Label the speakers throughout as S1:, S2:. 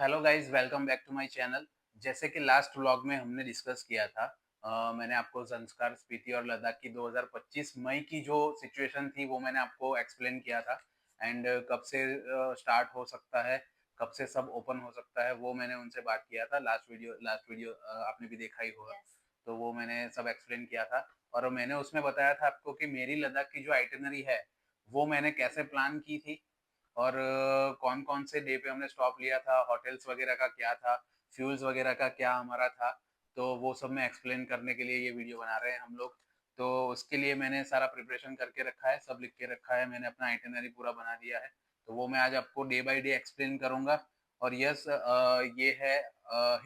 S1: Hello guys, welcome back to my channel. जैसे कि last vlog में हमने डिस्कस किया था, मैंने आपको ज़ंस्कार, स्पीति और लद्दाख की 2025 मई की जो सिचुएशन थी वो मैंने आपको एक्सप्लेन किया था। एंड कब से स्टार्ट हो सकता है, कब से सब ओपन हो सकता है, वो मैंने उनसे बात किया था। लास्ट वीडियो आपने भी देखा ही होगा।
S2: यस।
S1: तो वो मैंने सब एक्सप्लेन किया था और मैंने उसमें बताया था आपको कि मेरी लद्दाख की जो आइटिनरी है वो मैंने कैसे प्लान की थी और कौन-कौन से डे पे हमने स्टॉप लिया था, होटल्स वगैरह का क्या था, फ्यूल्स वगैरह का क्या हमारा था, तो वो सब मैं एक्सप्लेन करने के लिए ये वीडियो बना रहे हैं हम लोग। तो उसके लिए मैंने सारा प्रिपरेशन करके रखा है, सब लिख के रखा है, मैंने अपना आइटिनरी पूरा बना दिया है। तो वो मैं आज आपको डे बाय डे एक्सप्लेन करूँगा। और यस, ये है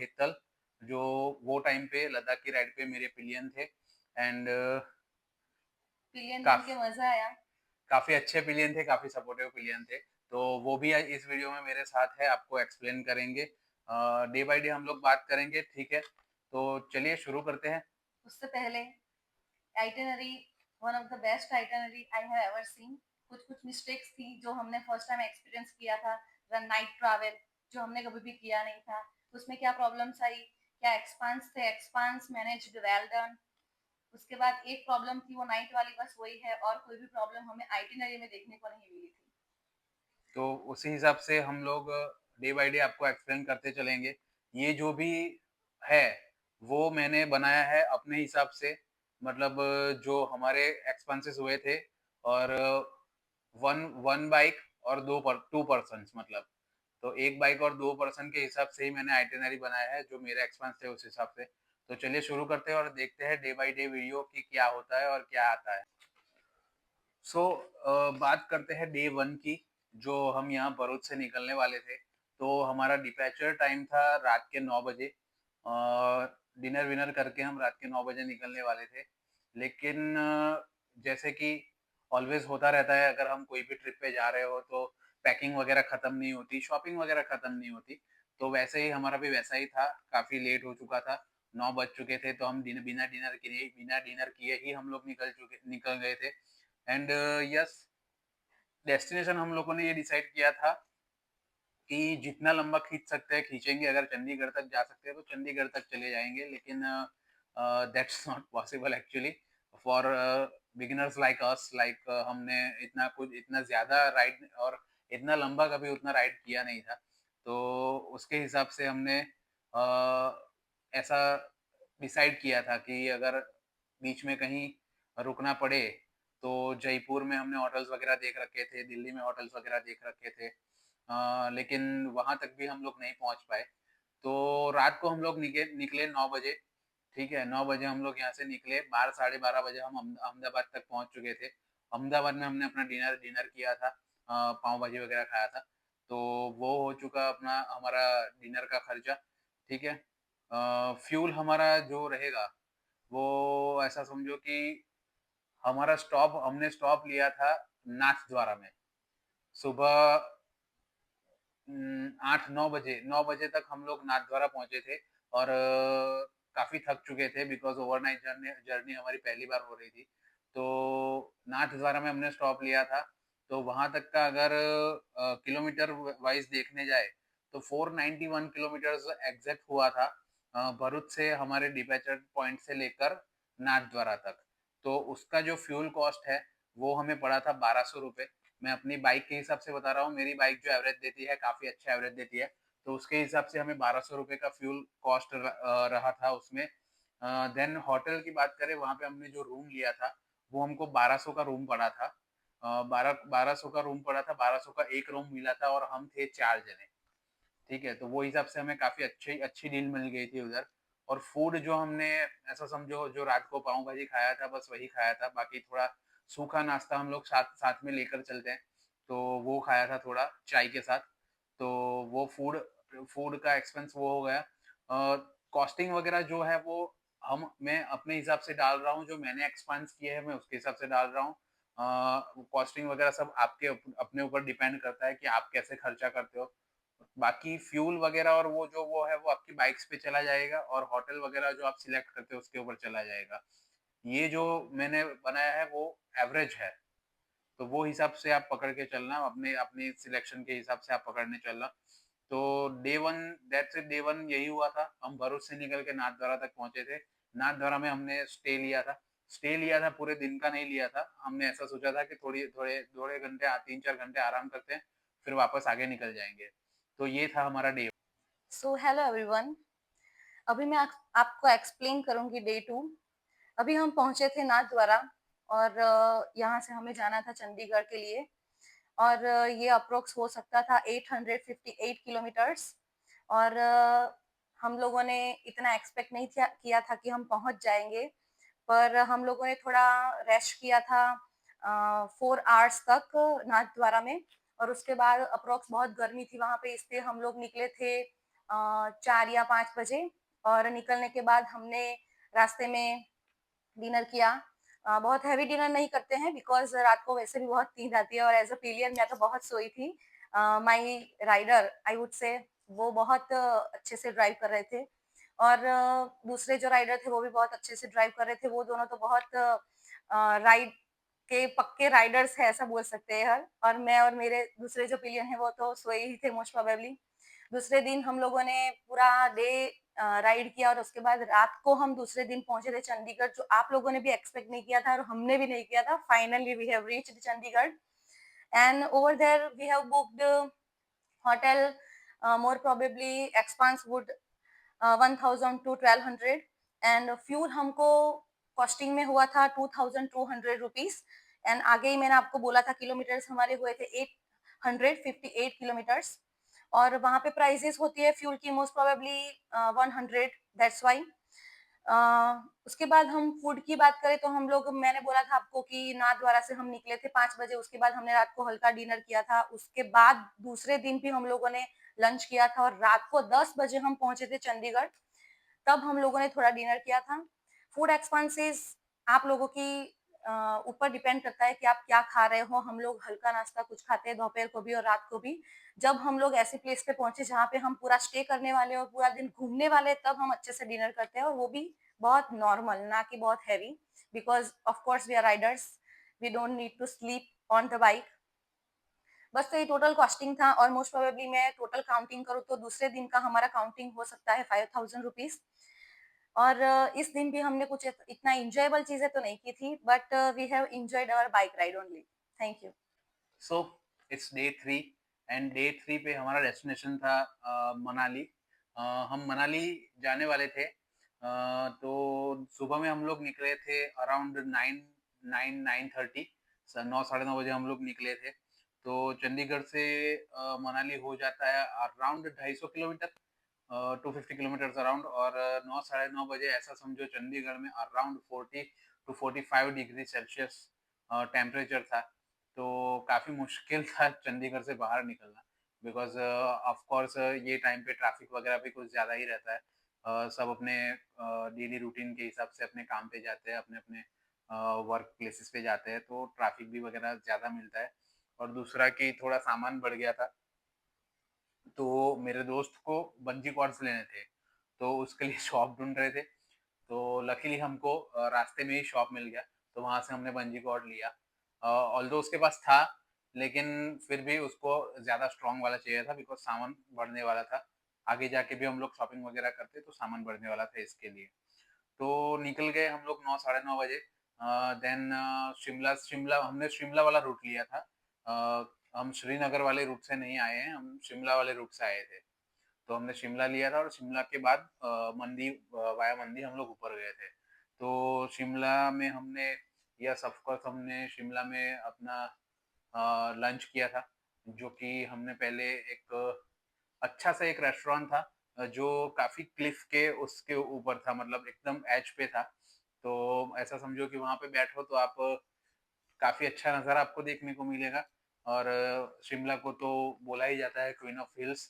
S1: हित्तल, जो वो टाइम पे लद्दाख की राइड पे मेरे पिलियन थे। एंड
S2: पिलियन बन
S1: काफ़
S2: के मज़ा आया।
S1: काफ़ी अच्छे पिलियन थे, काफ़ी सपोर्टिव पिलियन थे। तो वो भी इस वीडियो में मेरे साथ है, आपको एक्सप्लेन करेंगे। डे बाय डे हम लोग बात करेंगे, ठीक है? तो चलिए शुरू करते हैं।
S2: उससे पहले itinerary one of the best itinerary I have ever seen. कुछ-कुछ मिस्टेक्स थी जो हमने फर्स्ट टाइम एक्सपीरियंस किया था, द नाइट ट्रैवल जो हमने कभी भी किया नहीं था। उसमें क्या प्रॉब्लम्स आई, क्या एक्सपांस थे, एक्सपांस मैनेज्ड वेल डन। उसके बाद एक प्रॉब्लम थी वो नाइट वाली, बस वही है और कोई भी प्रॉब्लम हमें आइटिनरी में देखने को नहीं मिली थी।
S1: तो उसी हिसाब से हम लोग डे बाय डे आपको एक्सप्लेन करते चलेंगे। ये जो भी है, वो मैंने बनाया है अपने हिसाब से। मतलब जो हमारे एक्सपेंसेस हुए थे और वन वन बाइक और 2 पर्सन्स, मतलब तो 1 बाइक और 2 पर्सन के हिसाब से ही मैंने आइटिनरी बनाया है, जो मेरे एक्सपेंस थे उस हिसाब से। तो चलिए शुरू करते हैं और देखते हैं डे बाय डे वीडियो कि क्या होता है और क्या आता है। सो बात करते हैं डे 1 की, जो हम यहाँ भरूच से निकलने वाले थे। तो हमारा डिपैचर टाइम था रात के 9 बजे। डिनर विनर करके हम रात के 9 बजे निकलने वाले थे। लेकिन जैसे कि ऑलवेज़ होता रहता है, अगर हम कोई भी ट्रिप पे जा रहे हो तो पैकिंग वगैरह ख़त्म नहीं होती, शॉपिंग वगैरह ख़त्म नहीं होती। तो वैसे ही हमारा भी वैसा ही था, काफ़ी लेट हो चुका था, 9 बज चुके थे, तो हम बिना डिनर किए ही हम लोग निकल गए थे। एंड यस, डेस्टिनेशन हम लोगों ने ये डिसाइड किया था कि जितना लंबा खींच सकते हैं खींचेंगे। अगर चंडीगढ़ तक जा सकते हैं तो चंडीगढ़ तक चले जाएंगे, लेकिन that's not possible actually for beginners like us. Like हमने इतना ज्यादा राइड और इतना लंबा कभी उतना राइड किया नहीं था। तो उसके हिसाब से हमने ऐसा डिसाइड किया था कि अगर बीच में कहीं रुकना पड़े, तो जयपुर में हमने होटल्स वगैरह देख रखे थे, दिल्ली में होटल्स वगैरह देख रखे थे। लेकिन वहाँ तक भी हम लोग नहीं पहुँच पाए। तो रात को हम लोग निकले 9 बजे, ठीक है? 9 बजे हम लोग यहाँ से निकले, 12 साढ़े 12 बजे हम अहमदाबाद तक पहुँच चुके थे। अहमदाबाद में हमने अपना डिनर डिनर किया था, पाव भाजी वगैरह खाया था। तो वो हो चुका अपना हमारा डिनर का खर्चा, ठीक है? फ्यूल हमारा जो रहेगा, वो ऐसा समझो कि हमने स्टॉप लिया था नाथद्वारा में। सुबह 9 बजे तक हम लोग नाथद्वारा पहुँचे थे और काफ़ी थक चुके थे, बिकॉज़ ओवरनाइट जर्नी जर्नी हमारी पहली बार हो रही थी। तो नाथद्वारा में हमने स्टॉप लिया था। तो वहाँ तक का अगर किलोमीटर वाइज़ देखने जाए तो 491 किलोमीटर्स एग्ज़ैक्ट हुआ था, भरूच से हमारे डिपैचर पॉइंट से लेकर नाथद्वारा तक। तो उसका जो फ्यूल कॉस्ट है, वो हमें पड़ा था ₹1200। मैं अपनी बाइक के हिसाब से बता रहा हूँ, मेरी बाइक जो एवरेज देती है, काफ़ी अच्छा एवरेज देती है, तो उसके हिसाब से हमें ₹1200 का फ्यूल कॉस्ट रहा था उसमें। देन होटल की बात करें, वहाँ पे हमने जो रूम लिया था, वो हमको 1200 का रूम पड़ा था। 1200 का रूम पड़ा था, 1200 का 1 रूम मिला था और हम थे 4 जने, ठीक है? तो वो हिसाब से हमें काफ़ी अच्छी अच्छी डील मिल गई थी उधर। और फूड जो हमने, ऐसा समझो, जो रात को पाव भाजी खाया था बस वही खाया था, बाकी थोड़ा सूखा नाश्ता हम लोग साथ साथ में लेकर चलते हैं, तो वो खाया था थोड़ा चाय के साथ। तो वो फूड फूड का एक्सपेंस वो हो गया। कॉस्टिंग वगैरह जो है वो मैं अपने हिसाब से डाल रहा हूँ, जो मैंने एक्सपेंस किए हैं मैं उसके हिसाब से डाल रहा हूँ। कॉस्टिंग वगैरह सब अपने ऊपर डिपेंड करता है कि आप कैसे खर्चा करते हो। बाकी फ्यूल वगैरह और वो है वो आपकी बाइक्स पे चला जाएगा, और होटल वगैरह जो आप सिलेक्ट करते हो उसके ऊपर चला जाएगा। ये जो मैंने बनाया है वो एवरेज है, तो वो हिसाब से आप पकड़ के चलना, अपने अपनी सिलेक्शन के हिसाब से आप पकड़ने चलना। तो डे 1 दैट्स इट, डे 1 यही हुआ था। हम भरूच से निकल के नाथद्वारा तक पहुँचे थे। नाथद्वारा में हमने स्टे लिया था। स्टे लिया था, पूरे दिन का नहीं लिया था। हमने ऐसा सोचा था कि थोड़ी थोड़े थोड़े घंटे 3-4 घंटे आराम करते हैं, फिर वापस आगे निकल जाएँगे। तो ये था हमारा डे।
S2: सो हेलो एवरीवन, अभी मैं आपको एक्सप्लेन करूंगी डे 2। अभी हम पहुंचे थे नाथद्वारा और यहाँ से हमें जाना था चंडीगढ़ के लिए। और ये अप्रोक्स हो सकता था 858 किलोमीटर्स। और हम लोगों ने इतना एक्सपेक्ट नहीं किया था कि हम पहुंच जाएंगे, पर हम लोगों ने थोड़ा रेस्ट किया था 4 आवर्स तक नाथद्वारा में। और उसके बाद अप्रोक्स बहुत गर्मी थी वहां पे, इसलिए हम लोग निकले थे 4 या 5 बजे। और निकलने के बाद हमने रास्ते में डिनर किया। बहुत हैवी डिनर नहीं करते हैं बिकॉज रात को वैसे भी बहुत नींद आती है, और एज अ पिलियन मैं तो बहुत सोई थी। माई राइडर आई वुड से वो बहुत अच्छे से ड्राइव कर रहे थे। और दूसरे जो राइडर थे वो भी बहुत अच्छे से ड्राइव कर रहे थे। वो दोनों तो बहुत राइड के पक्के राइडर्स है ऐसा बोल सकते हैं यार। और मैं और मेरे दूसरे जो पिलियन है वो तो सोए ही थे मोस्ट प्रोबेबली। दूसरे दिन हम लोगों ने पूरा डे राइड किया, और उसके बाद रात को हम दूसरे दिन पहुंचे थे चंडीगढ़, जो आप लोगों ने भी एक्सपेक्ट नहीं किया था और हमने भी नहीं किया था। Finally we have reached Chandigarh, and over there we have booked hotel. More probably expense would 1000 to 1200, and fuel हमको कॉस्टिंग में हुआ था 2200 रुपीज। एंड आगे ही मैंने आपको बोला था किलोमीटर्स हमारे हुए थे 858 किलोमीटर्स। और वहां पे प्राइजेस होती है फ्यूल की मोस्ट प्रोबेबली 100, दैट्स वाई। उसके बाद हम फूड की बात करें तो हम लोग, मैंने बोला था आपको कि नाथद्वारा से हम निकले थे 5 बजे। उसके बाद हमने रात को हल्का डिनर किया था। उसके बाद दूसरे दिन भी हम लोगों ने लंच किया था, और रात को 10 बजे हम पहुंचे थे चंडीगढ़। तब हम लोगों ने थोड़ा डिनर किया था। फूड एक्सपेंसेस आप लोगों की ऊपर डिपेंड करता है कि आप क्या खा रहे हो। हम लोग हल्का नाश्ता कुछ खाते हैं दोपहर को भी और रात को भी। जब हम लोग ऐसी प्लेस पे पहुंचे जहाँ पे हम पूरा स्टे करने वाले हैं और पूरा दिन घूमने वाले हैं, तब हम अच्छे से डिनर करते हैं, और वो भी बहुत नॉर्मल, ना कि बहुत heavy, because of course we are riders, we don't need to sleep on the bike. बस तो ये टोटल कॉस्टिंग था। और मोस्ट प्रोबेबली मैं टोटल काउंटिंग करूँ तो दूसरे दिन का हमारा काउंटिंग हो सकता है 5000 रुपीज। और इस दिन भी हमने कुछ इतना इंजॉयबल चीजें तो नहीं की थी, but we have enjoyed our bike ride only. Thank you.
S1: So it's day 3 and day 3 पे हमारा डेस्टिनेशन था मनाली। हम मनाली जाने वाले थे। तो सुबह में हम लोग निकले थे अराउंड 9 9 9:30, 9 साढ़े 9 बजे हम लोग निकले थे। तो चंडीगढ़ से मनाली हो जाता है अराउंड 250 किलोमीटर, 250 किलोमीटर अराउंड। और 9 साढ़े 9 बजे ऐसा समझो चंडीगढ़ में around 40 to 45 degree Celsius temperature था। तो काफ़ी मुश्किल था चंडीगढ़ से बाहर निकलना, बिकॉज़ ऑफ कोर्स ये टाइम पे ट्रैफ़िक वगैरह भी कुछ ज़्यादा ही रहता है। सब अपने डेली रूटीन के हिसाब से अपने काम पे जाते हैं, अपने-अपने वर्क प्लेसेस पे जाते हैं, तो ट्रैफ़िक भी वगैरह ज़्यादा मिलता है। और दूसरा कि थोड़ा सामान बढ़ गया था, तो मेरे दोस्त को बंजी कॉर्ड्स लेने थे, तो उसके लिए शॉप ढूँढ रहे थे। तो लकीली हमको रास्ते में ही शॉप मिल गया, तो वहाँ से हमने बंजी कॉर्ड लिया। ऑल्दो उसके पास था, लेकिन फिर भी उसको ज़्यादा स्ट्रॉन्ग वाला चाहिए था, बिकॉज़ सामान बढ़ने वाला था। आगे जाके भी हम लोग शॉपिंग वगैरह करते, तो सामान बढ़ने वाला था इसके लिए। तो निकल गए हम लोग 9 साढ़े 9 बजे। देन शिमला शिमला हमने शिमला वाला रूट लिया था। हम श्रीनगर वाले रूट से नहीं आए हैं, हम शिमला वाले रूट से आए थे। तो हमने शिमला लिया था और शिमला के बाद मंडी, वाया मंडी हम लोग ऊपर गए थे। तो शिमला में हमने, यस ऑफ कोर्स हमने शिमला में अपना लंच किया था, जो कि हमने पहले एक अच्छा सा एक रेस्टोरेंट था, जो काफ़ी क्लिफ के उसके ऊपर था, मतलब एकदम एज पे था। तो ऐसा समझो कि वहाँ पे बैठो तो आप काफ़ी अच्छा नज़ारा आपको देखने को मिलेगा। और शिमला को तो बोला ही जाता है क्वीन ऑफ हिल्स,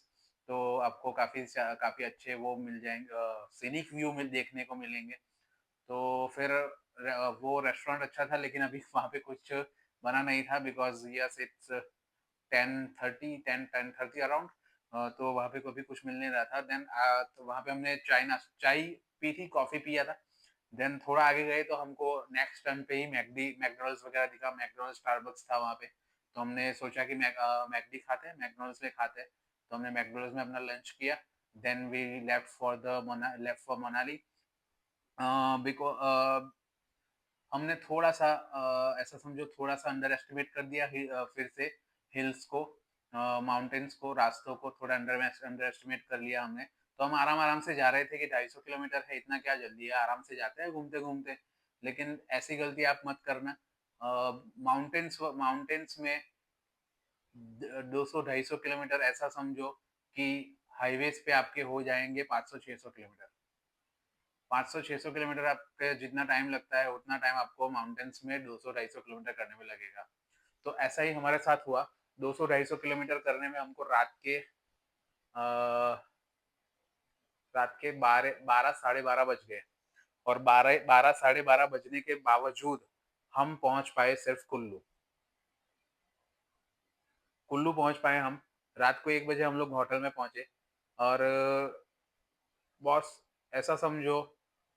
S1: तो आपको काफ़ी अच्छे वो मिल जाएँगे, सीनिक व्यू में देखने को मिलेंगे। तो फिर वो रेस्टोरेंट अच्छा था, लेकिन अभी वहाँ पे कुछ बना नहीं था, बिकॉज़ यस इट्स 10:30 अराउंड। तो वहाँ पे कभी कुछ मिल नहीं रहा था। देन तो वहाँ पे हमने चाय पी थी, कॉफ़ी पिया था। देन थोड़ा आगे गए तो हमको नेक्स्ट टर्न पे ही मैकडॉनल्ड्स वगैरह दिखा। मैकडॉनल्ड्स, स्टारबक्स था वहाँ पे। तो हमने सोचा कि मैकडी खाते हैं, मैकडॉनल्ड्स में खाते हैं। तो हमने मैकडोनल्ड्स में अपना लंच किया, then we left for Manali. Because हमने थोड़ा-सा ऐसा समझो थोड़ा-सा अंडर एस्टिमेट कर दिया फिर से हिल्स को, माउंटेन्स को, रास्तों को थोड़ा अंडर एस्टिमेट कर लिया हमने। तो हम आराम-आराम से जा रहे थे कि 250 किलोमीटर है, इतना क्या जल्दी है, आराम से जाते हैं घूमते-घूमते। लेकिन ऐसी गलती आप मत करना। माउंटेन्स में 200 250 किलोमीटर ऐसा समझो कि हाईवेज़ पे आपके हो जाएँगे 500-600 किलोमीटर। 500-600 किलोमीटर आपके जितना टाइम लगता है, उतना टाइम आपको माउंटेन्स में 200-250 किलोमीटर करने में लगेगा। तो ऐसा ही हमारे साथ हुआ। 200-250 किलोमीटर करने में हमको रात के 12 साढ़े 12 बज गए, और 12 साढ़े 12 बजने के बावजूद हम पहुँच पाए सिर्फ़ कुल्लू। कुल्लू पहुँच पाए हम। रात को 1 बजे हम लोग होटल में पहुँचे, और बॉस ऐसा समझो,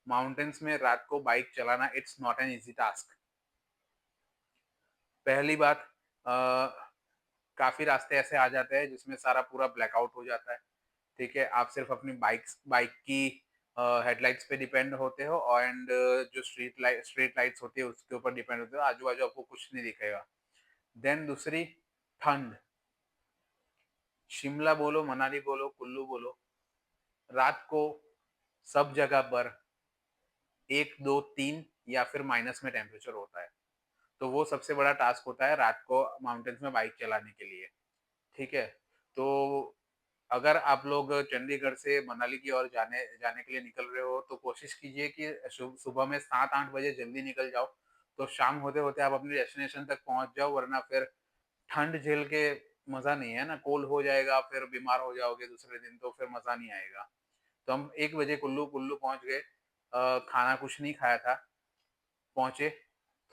S1: माउंटेन्स में रात को बाइक चलाना it's not an easy task. पहली बात, अ, काफ़ी रास्ते ऐसे आ जाते हैं जिसमें सारा पूरा ब्लैकआउट हो जाता है, ठीक है? आप सिर्फ़ अपनी बाइक की हेडलाइट्स पे डिपेंड होते हो, एंड जो स्ट्रीट लाइट्स होती है उसके ऊपर डिपेंड होते हो, आजू-बाजू आपको कुछ नहीं दिखेगा। देन दूसरी, ठंड। शिमला बोलो, मनाली बोलो, कुल्लू बोलो, रात को सब जगह पर 1, 2, 3 या फिर माइनस में टेम्परेचर होता है। तो वो सबसे बड़ा टास्क होता है रात को माउंटेन्स में बाइक चलाने के लिए, ठीक है? तो अगर आप लोग चंडीगढ़ से मनाली की ओर जाने जाने के लिए निकल रहे हो, तो कोशिश कीजिए कि सुबह में 7-8 बजे जल्दी निकल जाओ, तो शाम होते-होते आप अपनी डेस्टिनेशन तक पहुँच जाओ, वरना फिर ठंड झेल के मज़ा नहीं है ना, कोल्ड हो जाएगा, फिर बीमार हो जाओगे दूसरे दिन, तो फिर मज़ा नहीं आएगा। तो हम 1 बजे कुल्लू कुल्लू पहुँच गए। खाना कुछ नहीं खाया था, पहुँचे,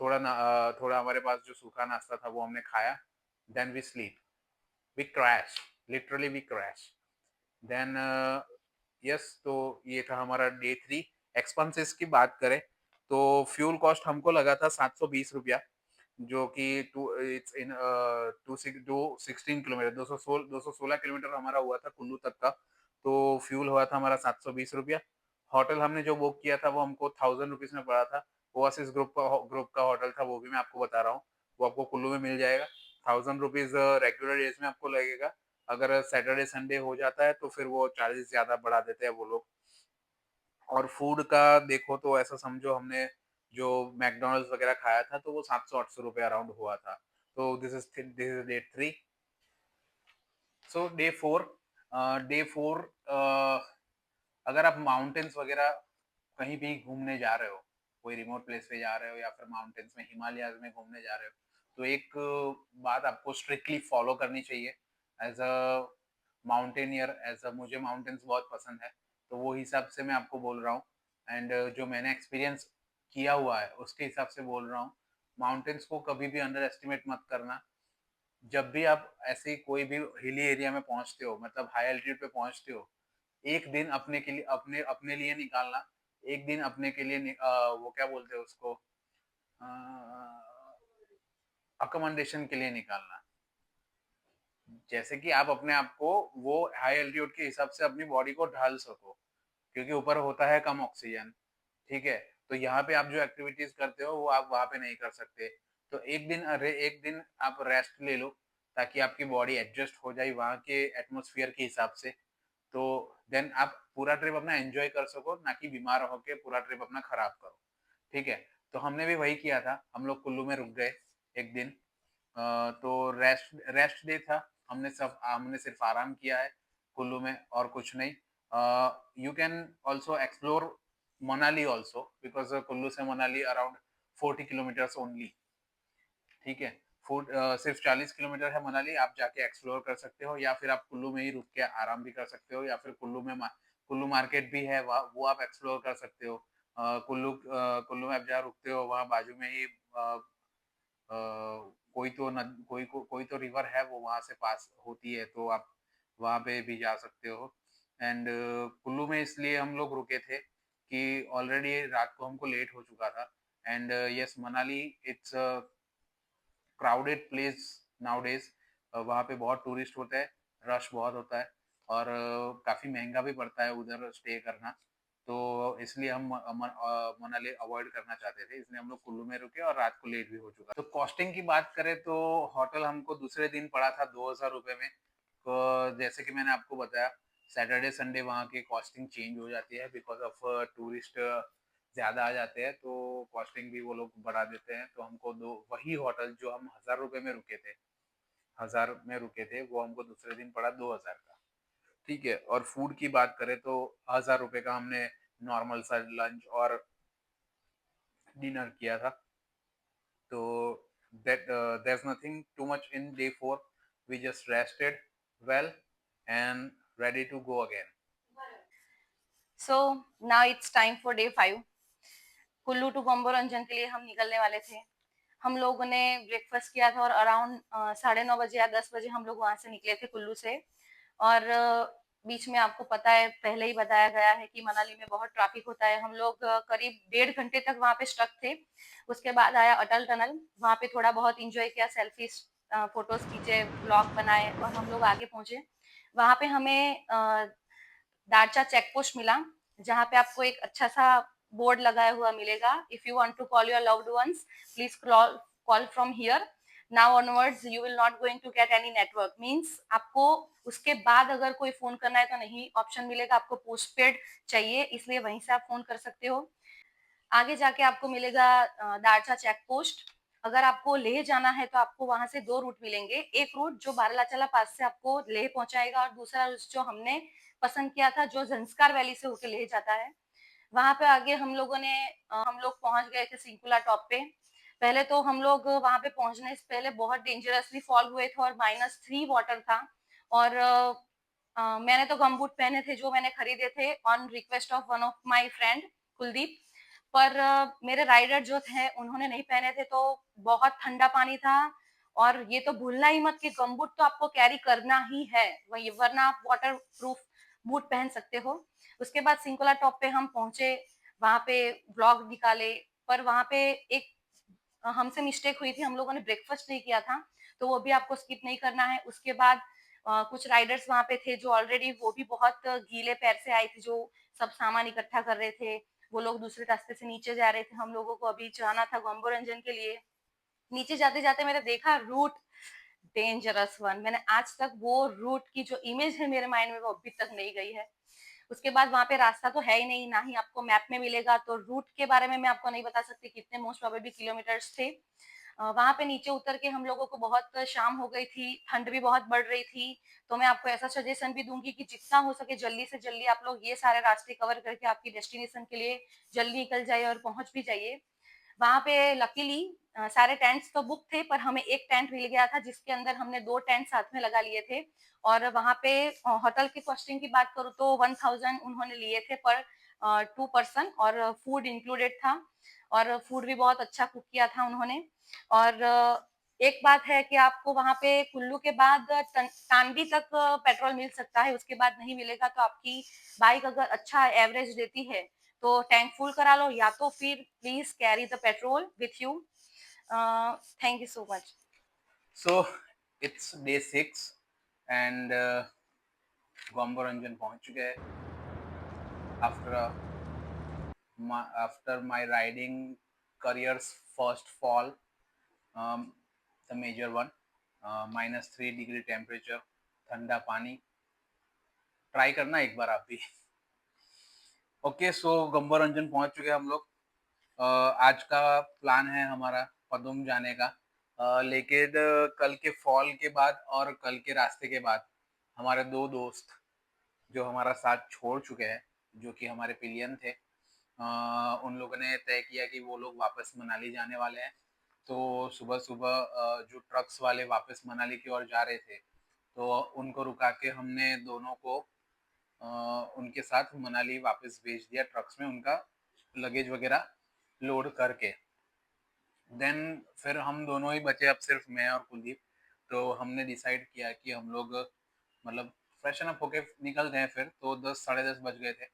S1: थोड़ा हमारे पास जो सूखा नाश्ता था वो हमने खाया, then we sleep, we crash, literally we crash. Then yes, तो ये था हमारा डे 3। एक्सपेंसेस की बात करें तो फ्यूल कॉस्ट हमको लगा था ₹720, जो कि two it's in two six two 16 kilometre, 216 kilometre हमारा हुआ था कुल्लू तक का। तो फ्यूल हुआ था हमारा ₹720। होटल हमने जो बुक किया था वो हमको ₹1000 में पड़ा था। ओएसिस ग्रुप का होटल था, वो भी मैं आपको बता रहा हूँ। वो आपको कुल्लू में मिल जाएगा। ₹1000 रेगुलर डेज़ में आपको लगेगा। अगर सैटरडे संडे हो जाता है तो फिर वो चार्जेस ज़्यादा बढ़ा देते हैं वो लोग। और फूड का देखो तो ऐसा समझो, हमने जो मैकडॉनल्ड्स वगैरह खाया था तो वो ₹700-800 अराउंड हुआ था। तो this is day 3। So day 4, अगर आप माउंटेन्स वगैरह कहीं भी घूमने जा रहे हो, कोई रिमोट प्लेस पे जा रहे हो या फिर माउंटेन्स में, हिमालयाज़ में घूमने जा रहे हो, तो एक बात आपको स्ट्रिक्टली फॉलो करनी चाहिए। As a mountaineer, as a मुझे माउंटेन्स बहुत पसंद है, तो वो हिसाब से मैं आपको बोल रहा हूँ, एंड जो मैंने एक्सपीरियंस किया हुआ है उसके हिसाब से बोल रहा हूँ। माउंटेन्स को कभी भी अंडर एस्टिमेट मत करना। जब भी आप ऐसे कोई भी हिली एरिया में पहुँचते हो, मतलब हाई एल्टीट्यूड पे पहुँचते हो, एक दिन अपने के लिए, अपने अपने लिए निकालना। एक दिन अपने के लिए वो क्या बोलते हैं उसको, अ, अकोमोडेशन के लिए निकालना। जैसे कि आप अपने आप को वो हाई एल्टीट्यूड के हिसाब से अपनी बॉडी को ढाल सको, क्योंकि ऊपर होता है कम ऑक्सीजन, ठीक है? तो यहाँ पे आप जो एक्टिविटीज़ करते हो वो आप वहाँ पे नहीं कर सकते। तो एक दिन आप रेस्ट ले लो, ताकि आपकी बॉडी एडजस्ट हो जाए वहाँ के एटमॉस्फेयर के हिसाब से। तो देन आप पूरा ट्रिप अपना एन्जॉय कर सको, ना कि बीमार होके पूरा ट्रिप अपना खराब करो, ठीक है? तो हमने भी वही किया था, हम लोग कुल्लू में रुक गए 1 दिन। तो रेस्ट डे था, हमने सिर्फ आराम किया है कुल्लू में, और कुछ नहीं। You can also explore Manali also, because Kullu से मनाली अराउंड 40 किलोमीटर्स ओनली, ठीक है? सिर्फ 40 किलोमीटर है मनाली, आप जाके एक्सप्लोर कर सकते हो, या फिर आप कुल्लू में ही रुक के आराम भी कर सकते हो, या फिर कुल्लू मार्केट भी है, वहाँ वो आप एक्सप्लोर कर सकते हो। कुल्लू में आप जहाँ रुकते हो वहाँ बाजू में ही अ, कोई तो रिवर है, वो वहाँ से पास होती है, तो आप वहाँ पे भी जा सकते हो। एंड कुल्लू में इसलिए हम लोग रुके थे कि ऑलरेडी रात को हमको लेट हो चुका था। And yes, Manali it's a crowded place nowadays. वहाँ पे बहुत टूरिस्ट होते हैं, रश बहुत होता है और काफ़ी महँगा भी पड़ता है उधर स्टे करना। तो इसलिए हम मनाली अवॉइड करना चाहते थे, इसलिए हम लोग कुल्लू में रुके और रात को लेट भी हो चुका। तो कॉस्टिंग की बात करें तो होटल हमको दूसरे दिन पड़ा था ₹2000 में। तो जैसे कि मैंने आपको बताया सैटरडे संडे वहाँ की कॉस्टिंग चेंज हो जाती है बिकॉज़ ऑफ टूरिस्ट ज़्यादा आ जाते हैं, तो कॉस्टिंग भी वो लोग बढ़ा देते हैं। तो हमको दो वही होटल जो हम ₹1000 में रुके थे, 1000 में रुके थे, वो हमको दूसरे दिन पड़ा 2000 का। ठीक है? और फूड की बात करें तो ₹1000 का हमने नॉर्मल सा लंच और डिनर किया था। तो that there's nothing too much in day 4. We just rested well and ready to go again.
S2: So now it's time for day 5। Kullu to गंबोरंजन के लिए हम निकलने वाले थे। हम लोगों ने ब्रेकफास्ट किया था और अराउंड 9:30 या 10 बजे हम लोग वहां से निकले थे कुल्लू से। और बीच में आपको पता है, पहले ही बताया गया है कि मनाली में बहुत ट्रैफिक होता है। हम लोग करीब 1.5 घंटे तक वहां पे स्टक थे। उसके बाद आया अटल टनल, वहां पे थोड़ा बहुत इंजॉय किया, सेल्फी फोटोज खींचे, व्लॉग बनाए और हम लोग आगे पहुंचे। वहां पे हमें दारचा चेक पोस्ट मिला, जहाँ पे आपको एक अच्छा सा बोर्ड लगाया हुआ मिलेगा, if you want to call your loved ones please call from here, now onwards you will not going to get any network. Means आपको उसके बाद अगर कोई फोन करना है तो नहीं ऑप्शन मिलेगा, आपको पोस्टपेड चाहिए, इसलिए वहीं से आप फोन कर सकते हो। आगे जाके आपको मिलेगा दारचा चेक पोस्ट। अगर आपको लेह जाना है तो आपको वहां से दो रूट मिलेंगे, एक रूट जो बारालाचाला पास से आपको लेह पहुंचाएगा और दूसरा रूट जो हमने पसंद किया था जो जंस्कार वैली से होकर लेह जाता है। वहां पे आगे हम लोग पहुंच गए थे सिंकुला टॉप पे। पहले तो हम लोग वहां पे पहुंचने से पहले बहुत डेंजरसली फॉल हुए थे और -3 वाटर था। और मैंने तो गमबूट पहने थे जो मैंने खरीदे थे on request of one of my friend Kuldeep. पर मेरे राइडर जो थे उन्होंने नहीं पहने थे, तो बहुत ठंडा पानी था। और ये तो भूलना ही मत कि गमबूट तो आपको कैरी करना ही है, वही वरना आप वाटर प्रूफ बूट पहन सकते हो। उसके बाद सिंकोला टॉप पे हम पहुंचे, वहां पे व्लॉग निकाले। पर वहां पे एक हमसे मिस्टेक हुई थी, हम लोगों ने ब्रेकफास्ट नहीं किया था, तो वो भी आपको स्किप नहीं करना है। उसके बाद कुछ राइडर्स वहां पे थे जो ऑलरेडी वो भी बहुत गीले पैर से आए थे, जो सब सामान इकट्ठा कर रहे थे। वो लोग दूसरे रास्ते से नीचे जा रहे थे, हम लोगों को अभी जाना था गंबोरंजन के लिए। नीचे जाते जाते मैंने देखा रूट डेंजरस वन, मैंने आज तक वो रूट की जो इमेज है मेरे माइंड में वो अभी तक नहीं गई है। उसके बाद वहां पे रास्ता तो है ही नहीं, ना ही आपको मैप में मिलेगा, तो रूट के बारे में मैं आपको नहीं बता सकती कितने मोस्ट प्रोबेबली किलोमीटर्स थे। वहां पे नीचे उतर के हम लोगों को बहुत शाम हो गई थी, ठंड भी बहुत बढ़ रही थी। तो मैं आपको ऐसा सजेशन भी दूंगी कि जितना हो सके जल्दी से जल्दी आप लोग ये सारे रास्ते कवर करके आपकी डेस्टिनेशन के लिए जल्दी निकल जाइए और पहुंच भी जाइए। वहां पे लकीली सारे टेंट्स तो बुक थे, पर हमें एक टेंट मिल गया था जिसके अंदर हमने दो टेंट साथ में लगा लिए थे। और वहां पे होटल की कॉस्टिंग की बात करूँ तो 1000 उन्होंने लिए थे पर 2 पर्सन, और फूड इंक्लूडेड था। और फूड भी बहुत अच्छा कुक किया था उन्होंने। और एक बात है कि आपको वहां पे कुल्लू के बाद तांडी तक पेट्रोल मिल सकता है, उसके बाद नहीं मिलेगा। तो आपकी बाइक अगर अच्छा एवरेज देती है तो टैंक फुल करा लो, या तो फिर please carry the petrol with you. Thank you so much.
S1: So it's day 6 and गंबोरंजन पहुंच चुके हैं after my riding career's first fall, the major one, -3 degree temperature, ठंडा पानी, ट्राई करना एक बार आप भी। ओके, सो गंबोरंजन पहुंच चुके हैं हम लोग। आज का प्लान है हमारा पदुम जाने का, लेकिन कल के फॉल के बाद और कल के रास्ते के बाद हमारे दो दोस्त जो हमारा साथ छोड़ चुके हैं, जो कि हमारे पिलियन थे, उन लोगों ने तय किया कि वो लोग वापस मनाली जाने वाले हैं। तो सुबह सुबह जो ट्रक्स वाले वापस मनाली की ओर जा रहे थे, तो उनको रुका के हमने दोनों को उनके साथ मनाली वापस भेज दिया ट्रक्स में, उनका लगेज वगैरह लोड करके। देन फिर हम दोनों ही बचे, अब सिर्फ मैं और कुलदीप। तो हमने डिसाइड किया कि हम लोग मतलब फ्रेशन अप होके निकलते हैं फिर। तो 10 साढ़े 10 बज गए थे।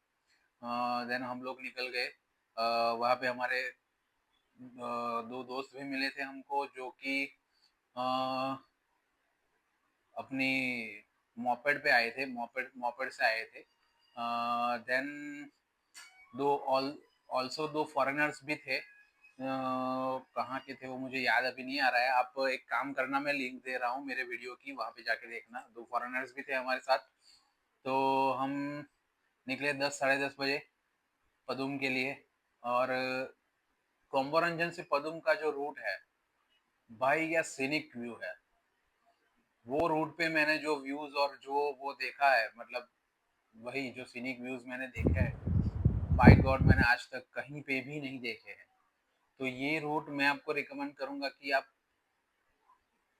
S1: देन हम लोग निकल गए। वहाँ पे हमारे दो दोस्त भी मिले थे हमको, जो कि अ, अपनी मोपेड पे आए थे, मोपेड मोपेड से आए थे। देन दो ऑल्सो दो फॉरेनर्स भी थे। कहाँ के थे वो मुझे याद अभी नहीं आ रहा है। आप एक काम करना, मैं लिंक दे रहा हूँ मेरे वीडियो की, वहाँ पे जाके देखना। दो फॉरेनर्स भी थे हमारे साथ। तो हम निकले 10 साढ़े 10 बजे पदुम के लिए। और कोम्बोरंजन से पदुम का जो रूट है भाई, क्या सीनिक व्यू है। वो रूट पे मैंने जो व्यूज और जो वो देखा है, मतलब वही जो सीनिक व्यूज मैंने देखे हैं, बाय गॉड मैंने आज तक कहीं पे भी नहीं देखे हैं। तो ये रूट मैं आपको रिकमेंड करूंगा कि आप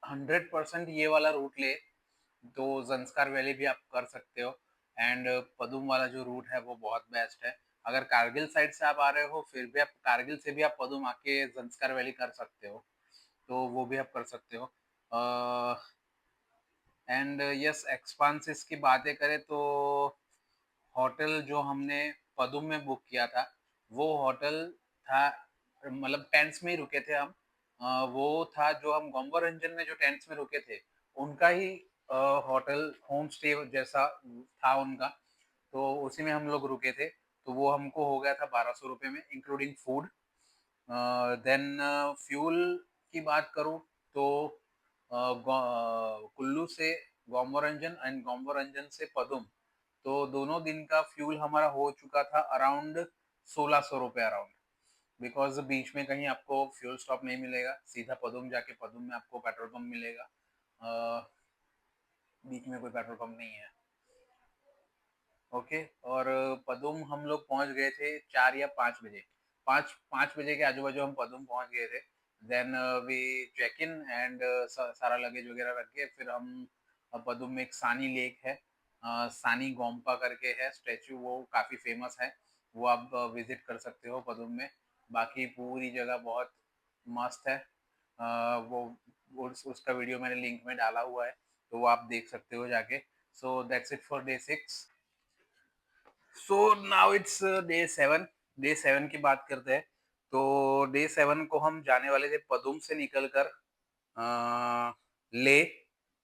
S1: 100% ये वाला रूट ले, तो जंस्कार वैली भी आप कर सकते हो। एंड पदुम वाला जो रूट है वो बहुत बेस्ट है। अगर कारगिल साइड से आप आ रहे हो, फिर भी आप कारगिल से भी आप पदुम आके जंस्कार वैली कर सकते हो, तो वो भी आप कर सकते हो। एंड यस, एक्सपेंसेस की बातें करें तो होटल जो हमने पदुम में बुक किया था, वो होटल था, मतलब टेंट्स में ही रुके थे हम। वो था जो हम गोम्बोरंजन में जो टेंट्स में रुके थे, उनका ही होटल होम स्टे जैसा था उनका। तो उसी में हम लोग रुके थे। तो वो हमको हो गया था 1200 रुपये में, इंक्लूडिंग फूड। देन फ्यूल की बात करूँ तो कुल्लू से गोम्बोरंजन एंड गोम्बोरंजन से पदुम, तो दोनों दिन का फ्यूल हमारा हो चुका था अराउंड 1600 रुपये अराउंड। बिकॉज बीच में कहीं आपको फ्यूल स्टॉप नहीं मिलेगा, सीधा पदुम जाके पदुम में आपको पेट्रोल पंप मिलेगा। बीच में कोई पेट्रोल पंप नहीं है। ओके। और पदुम हम लोग पहुंच गए थे 4 या 5 बजे। 5 बजे के आजू बाजू हम पदुम पहुंच गए थे। Then we check in and सारा लगेज वगैरह रख के फिर हम पदुम में एक सानी लेक है, सानी गोम्पा करके है स्टेचू, वो काफ़ी फेमस है। वो आप विजिट कर सकते हो पदुम में। बाकी पूरी जगह बहुत मस्त है। वो उसका वीडियो मैंने लिंक में डाला हुआ है, तो वो आप देख सकते हो जाके। So that's it for day 6। So now it's day 7। Day 7 की बात करते हैं। तो डे 7 को हम जाने वाले थे पदुम से निकल कर ले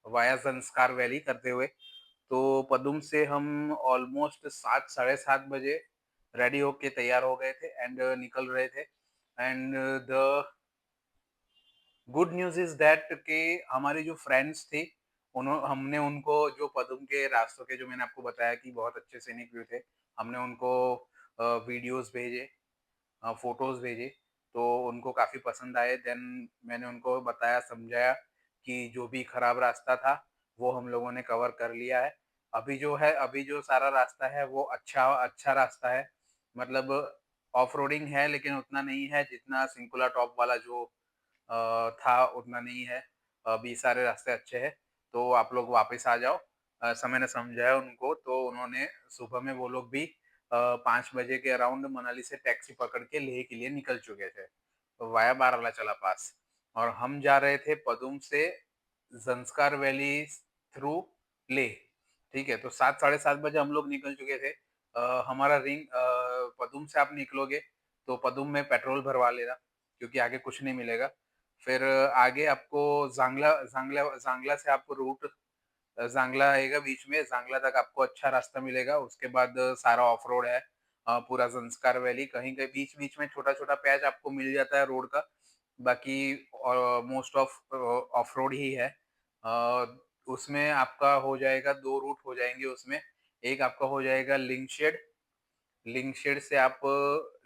S1: वाया संस्कार वैली करते हुए। तो पदुम से हम ऑलमोस्ट 7 साढ़े 7 बजे रेडी होके तैयार हो गए थे एंड निकल रहे थे। And the good news is that कि हमारे जो फ्रेंड्स थे, हमने उनको जो पदुम के रास्तों के, जो मैंने आपको बताया कि बहुत अच्छे सीनिक व्यू थे, हमने उनको वीडियोज़ भेजे, फ़ोटोज़ भेजे, तो उनको काफ़ी पसंद आए। देन मैंने उनको बताया, समझाया कि जो भी खराब रास्ता था, वो हम लोगों ने कवर कर लिया है। अभी जो सारा रास्ता है, वो अच्छा अच्छा रास्ता है। मतलब ऑफ रोडिंग है, लेकिन उतना नहीं है जितना सिंकुला टॉप वाला जो था, उतना नहीं है। अभी सारे रास्ते अच्छे हैं, तो आप लोग वापस आ जाओ। ऐसा मैंने समझाया उनको, तो उन्होंने सुबह में वो लोग भी 5 बजे के अराउंड मनाली से टैक्सी पकड़ के लेह के लिए निकल चुके थे, वाया बारालाचला पास। और हम जा रहे थे पदुम से ज़ंस्कार वैली थ्रू लेह। ठीक है, तो 7 साढ़े 7 बजे हम लोग निकल चुके थे। हमारा पदुम से आप निकलोगे तो पदुम में पेट्रोल भरवा लेना, क्योंकि आगे कुछ नहीं मिलेगा। फिर आगे आपको ज़ांगला ज़ांगला ज़ांगला से आपको रूट, ज़ांगला आएगा बीच में, ज़ांगला तक आपको अच्छा रास्ता मिलेगा। उसके बाद सारा ऑफ रोड है। पूरा ज़ंस्कार वैली, कहीं-कहीं बीच-बीच में छोटा-छोटा पैच आपको मिल जाता है रोड का। बाकी मोस्ट ऑफ रोड ही है। अ, उसमें आपका हो जाएगा, 2 रूट हो जाएँगे उसमें। एक आपका हो जाएगा लिंकशेड। लिंकशेड से आप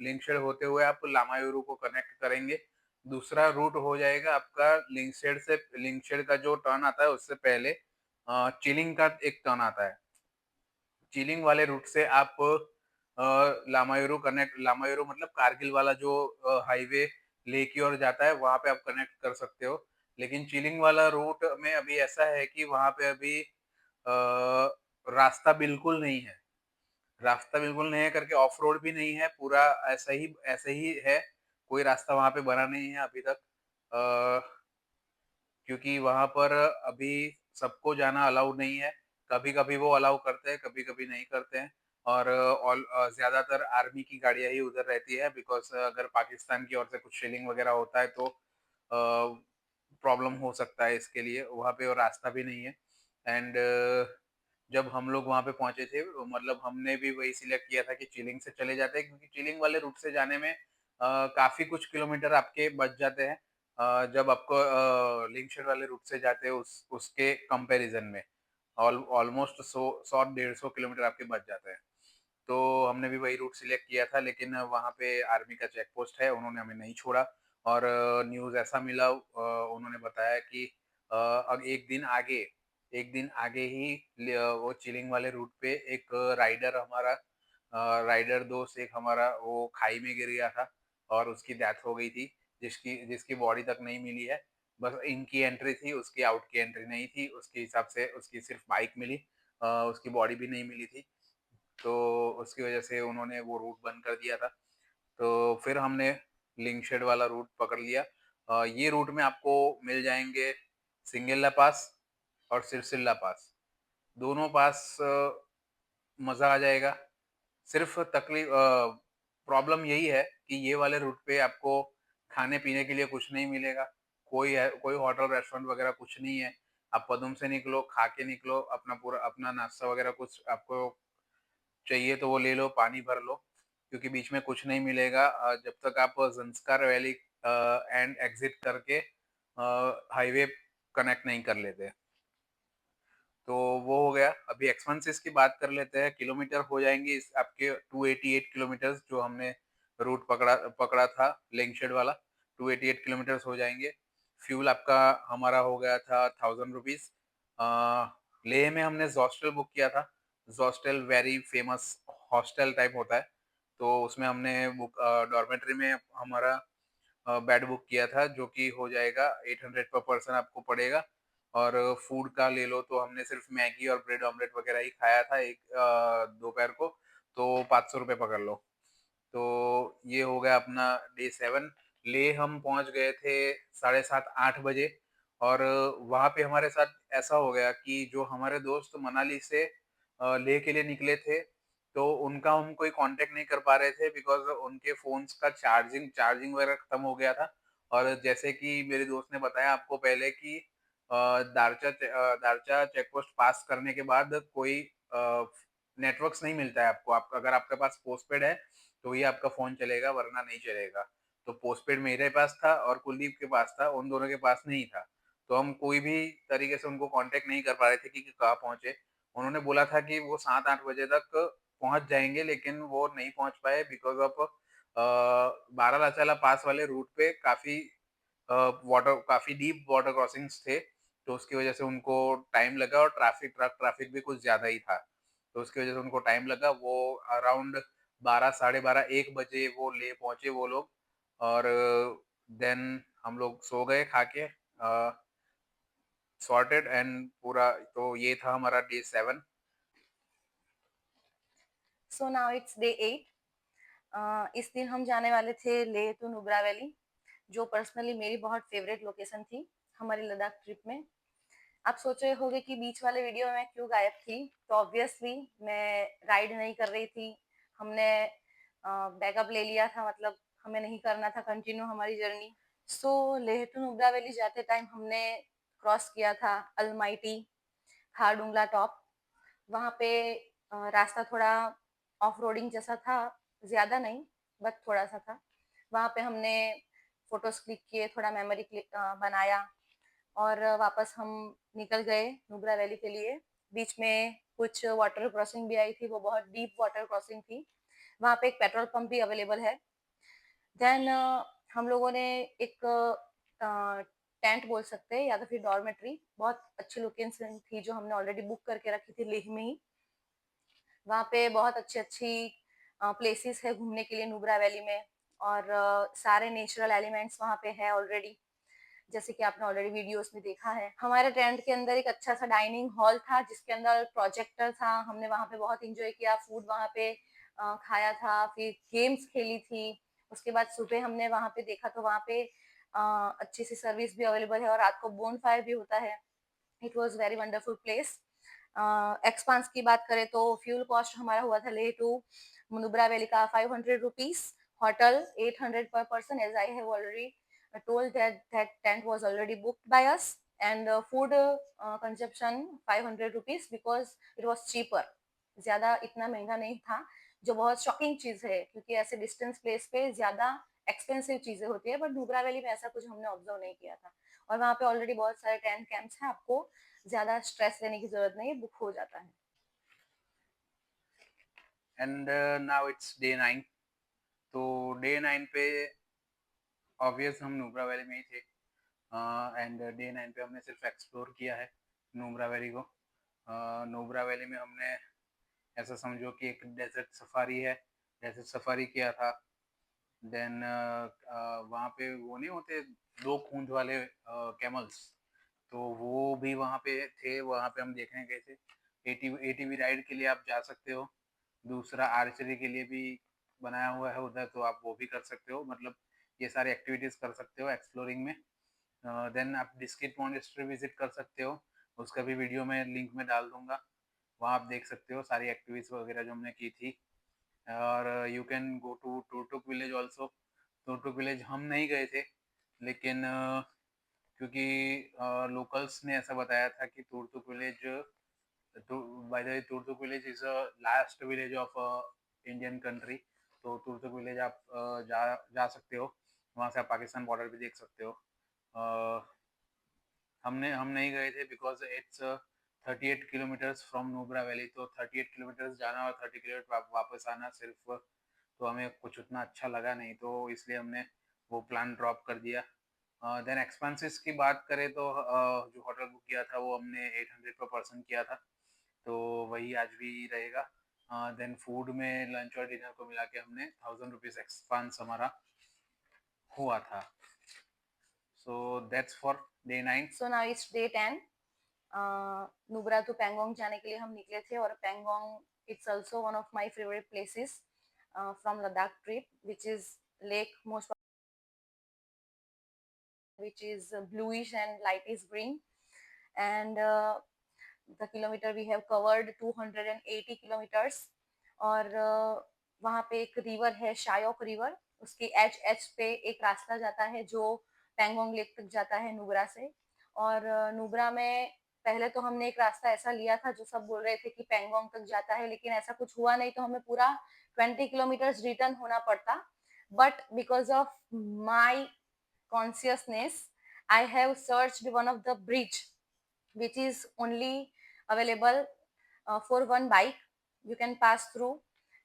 S1: लिंकशेड होते हुए आप लामायूरू को कनेक्ट करेंगे। दूसरा रूट हो जाएगा आपका लिंकशेड का जो टर्न आता है उससे पहले चिलिंग का एक टर्न आता है। चिलिंग वाले रूट से आप लामायूरू मतलब कारगिल वाला जो हाईवे लेह की ओर जाता है, वहाँ पे आप कनेक्ट कर सकते हो। लेकिन चिलिंग वाला रूट में अभी ऐसा है कि वहाँ पे अभी रास्ता बिल्कुल नहीं है। रास्ता बिल्कुल नहीं है करके ऑफ रोड भी नहीं है, पूरा ऐसा ही है। कोई रास्ता वहाँ पे बना नहीं है अभी तक। क्योंकि वहाँ पर अभी सबको जाना अलाउ नहीं है। कभी-कभी वो अलाउ करते हैं, कभी-कभी नहीं करते हैं। और ज़्यादातर आर्मी की गाड़ियाँ ही उधर रहती है, बिकॉज़ अगर पाकिस्तान की ओर से कुछ शेलिंग वगैरह होता है तो प्रॉब्लम हो सकता है इसके लिए, वहाँ पे वो रास्ता भी नहीं है। एंड जब हम लोग वहाँ पे पहुँचे थे मतलब हमने भी वही सिलेक्ट किया था कि चिलिंग से चले जाते हैं क्योंकि चिलिंग वाले रूट से जाने में काफ़ी कुछ किलोमीटर आपके बच जाते हैं जब आपको लिंकशेड वाले रूट से जाते हैं उसके कंपैरिजन में ऑलमोस्ट 100 150 किलोमीटर आपके बच जाते हैं। तो हमने भी वही रूट सिलेक्ट किया था लेकिन वहाँ पे आर्मी का चेक पोस्ट है, उन्होंने हमें नहीं छोड़ा और न्यूज़ ऐसा मिला उन्होंने बताया कि अब 1 दिन आगे ही वो चिलिंग वाले रूट पे एक राइडर हमारा राइडर दोस्त एक हमारा वो खाई में गिर गया था और उसकी डेथ हो गई थी, जिसकी जिसकी बॉडी तक नहीं मिली है। बस इनकी एंट्री थी, उसकी आउट की एंट्री नहीं थी, उसके हिसाब से उसकी सिर्फ़ बाइक मिली उसकी बॉडी भी नहीं मिली थी। तो उसकी वजह से उन्होंने वो रूट बंद कर दिया था। तो फिर हमने लिंकशेड वाला रूट पकड़ लिया। ये रूट में आपको मिल जाएँगे सिंगेल्ला पास और सिरसिल्ला पास। दोनों पास मज़ा आ जाएगा। सिर्फ़ प्रॉब्लम यही है कि ये वाले रूट पे आपको खाने-पीने के लिए कुछ नहीं मिलेगा। कोई होटल, रेस्टोरेंट वगैरह कुछ नहीं है। आप पदुम से निकलो, खा के निकलो, अपना पूरा अपना नाश्ता वगैरह कुछ आपको चाहिए तो वो ले लो, पानी भर लो, क्योंकि बीच में कुछ नहीं मिलेगा जब तक आप ज़ंस्कार वैली एंड एग्ज़िट करके हाईवे कनेक्ट नहीं कर लेते। तो वो हो गया। अभी एक्सपेंसेस की बात कर लेते हैं। किलोमीटर हो जाएँगे इस आपके 288 किलोमीटर्स जो हमने रूट पकड़ा पकड़ा था लिंकशेड वाला, 288 किलोमीटर्स हो जाएँगे। फ्यूल आपका हमारा हो गया था ₹1000 लेह में हमने हॉस्टल बुक किया था। Hostel very famous hostel type होता है। तो उसमें हमने डॉर्मेटरी में हमारा बेड बुक किया था जो कि हो जाएगा 800 पर पर्सन आपको पड़ेगा और फूड का ले लो तो हमने सिर्फ मैगी और ब्रेड ऑमलेट वगैरह ही खाया था एक दोपहर को तो ₹500 पकड़ लो। तो ये हो गया अपना डे 7 लेह हम पहुंच गए थे 7:30 8 बजे और वहां पे हमारे साथ ऐसा हो गया कि जो हमारे दोस्त मनाली से लेह के लिए निकले थे तो उनका हम कोई कांटेक्ट नहीं कर पा रहे थे बिकॉज़ उनके फ़ोन्स का चार्जिंग वगैरह खत्म हो गया था। और जैसे कि मेरे दोस्त ने बताया आपको पहले कि दारचा चेक पोस्ट पास करने के बाद कोई नेटवर्क्स नहीं मिलता है आपको। आप अगर आपके पास पोस्टपेड है, तो ही आपका फ़ोन चलेगा वरना नहीं चलेगा। तो पोस्टपेड मेरे पास था और कुलदीप के पास था, उन दोनों के पास नहीं था। तो हम कोई भी तरीके से उनको कांटेक्ट नहीं कर पा रहे थे कि कहाँ पहुँचे। उन्होंने बोला था कि वो 7-8 बजे तक पहुँच जाएँगे लेकिन वो नहीं पहुँच पाए बिकॉज़ ऑफ बारालाचाला पास वाले रूट पे वाटर काफ़ी डीप वाटर क्रॉसिंग्स थे, तो उसकी वजह से उनको टाइम लगा और ट्रैफ़िक भी कुछ ज़्यादा ही था। तो उसकी वजह से उनको टाइम लगा, वो अराउंड 12 साढ़े 12 1 बजे वो लेह पहुँचे वो लोग और देन हम लोग सो गए खा के सॉर्टेड एंड पूरा तो ये था हमारा day 7।
S2: So now it's day 8। इस दिन हम जाने वाले थे लेह टू नुब्रा वैली, जो पर्सनली मेरी बहुत फेवरेट लोकेशन थी हमारी लद्दाख ट्रिप में। आप सोच रहे होंगे कि बीच वाले वीडियो में मैं क्यों गायब थी? तो ऑब्वियसली मैं राइड नहीं कर रही थी। हमने बैकअप ले लिया था, मतलब हमें नहीं करना था कंटिन्यू हमारी journey. So Leh to Nubra valley जाते टाइम हमने क्रॉस किया था अलमाइटी खारडुंगला टॉप। वहाँ पे रास्ता थोड़ा ऑफ रोडिंग जैसा था, ज़्यादा नहीं बट थोड़ा सा था। वहाँ पे हमने फोटोज क्लिक किए, थोड़ा मेमोरी बनाया और वापस हम निकल गए नुब्रा वैली के लिए। बीच में कुछ वाटर क्रॉसिंग भी आई थी, वो बहुत डीप वाटर क्रॉसिंग थी। वहाँ पे एक पेट्रोल पंप भी अवेलेबल है। देन हम लोगों ने एक टेंट बोल सकते हैं या तो फिर डॉर्मेट्री, बहुत अच्छी लोकेशन थी जो हमने ऑलरेडी बुक करके रखी थी लेह में ही। वहाँ पे बहुत अच्छी-अच्छी प्लेसेस है घूमने के लिए नुब्रा वैली में और सारे नेचुरल एलिमेंट्स वहाँ पे है ऑलरेडी, जैसे कि आपने ऑलरेडी वीडियोस में देखा है। हमारे टेंट के अंदर एक अच्छा सा डाइनिंग हॉल था जिसके अंदर प्रोजेक्टर था। हमने वहाँ पे बहुत एंजॉय किया, फूड वहाँ पे खाया था, फिर गेम्स खेली थी। उसके बाद सुबह हमने वहाँ पे देखा तो वहाँ पे अच्छी सी सर्विस भी अवेलेबल है और रात को बोनफायर भी होता है। It was very wonderful place. Expense की बात करें तो फ्यूल कॉस्ट हमारा हुआ था लेह टू मुनुब्रा वैली का ₹500, hotel 800 per person, as I have already told that tent was already booked by us. and food consumption 500 rupees because it was cheaper. ज्यादा इतना महंगा नहीं था, जो बहुत शॉकिंग चीज है क्योंकि ऐसे डिस्टेंस प्लेस पे ज्यादा एक्सपेंसिव चीजें होती है, बट नुब्रा वैली में ऐसा कुछ हमने ऑब्जर्व नहीं किया था। और वहाँ पे ऑलरेडी बहुत सारे टेंट कैंप्स हैं, आपको ज्यादा स्ट्रेस लेने की जरूरत नहीं, बुक हो जाता है।
S1: And now it's day 9। तो डे 9 पे ऑब्वियस हम नुब्रा वैली में ही थे, एंड डे 9 पे हमने सिर्फ एक्सप्लोर किया है नुब्रा वैली को। नुब्रा वैली में हमने ऐसा समझो कि एक डेजर्ट सफारी है, डेजर्ट सफारी किया था। देन वहाँ पे वो नहीं होते 2 खूंद वाले कैमल्स, तो वो भी वहाँ पे थे, वहाँ पे हम देखने गए थे। एटीवी राइड के लिए आप जा सकते हो। दूसरा आर्चरी के लिए भी बनाया हुआ है उधर, तो आप वो भी कर सकते हो। मतलब ये सारी एक्टिविटीज़ कर सकते हो एक्सप्लोरिंग में। देन आप डिस्किट मॉनेस्ट्री विजिट कर सकते हो, उसका भी वीडियो मैं लिंक में डाल दूंगा, वहाँ आप देख सकते हो सारी एक्टिविटीज़ वगैरह जो हमने की थी। और you can go to Turtuk village also. Turtuk village हम नहीं गए थे, लेकिन क्योंकि लोकल्स ने ऐसा बताया था कि Turtuk village, by the way Turtuk village is last village of Indian country. तो टुरटुक विलेज आप जा सकते हो, वहाँ से आप पाकिस्तान बॉर्डर भी देख सकते हो। हम नहीं गए थे because it's 38 kilometres from Nubra valley. तो 38 किलोमीटर्स जाना और 30 किलोमीटर वापस आना सिर्फ, तो हमें कुछ उतना अच्छा लगा नहीं, तो इसलिए हमने वो प्लान ड्रॉप कर दिया। देन एक्सपेंसेस की बात करें तो जो होटल बुक किया था वो हमने 800 पर पर्सन किया था, तो वही आज भी रहेगा। देन फूड में लंच और डिनर को मिला के हमने 1000 रुपीज एक्सपेंस हमारा हुआ था। So that's for day 9।
S2: So now it's day 10। Nubra to Pangong जाने के लिए हम निकले थे, और Pangong it's also one of my favourite places from Ladakh trip, which is lake most which is bluish and lightish green, and the kilometer we have covered 280 kilometers। और वहाँ पे एक रिवर है शायोक रिवर, उसके एच एच पे एक रास्ता जाता है जो पैंगोंग लेक तक जाता है नुब्रा से। और नुब्रा में पहले तो हमने एक रास्ता ऐसा लिया था जो सब बोल रहे थे कि पैंगोंग तक जाता है, लेकिन ऐसा कुछ हुआ नहीं, तो हमें पूरा 20 किलोमीटर रिटर्न होना पड़ता। But because of my consciousness, I have searched one of the bridge which is only available for one bike, you can pass through,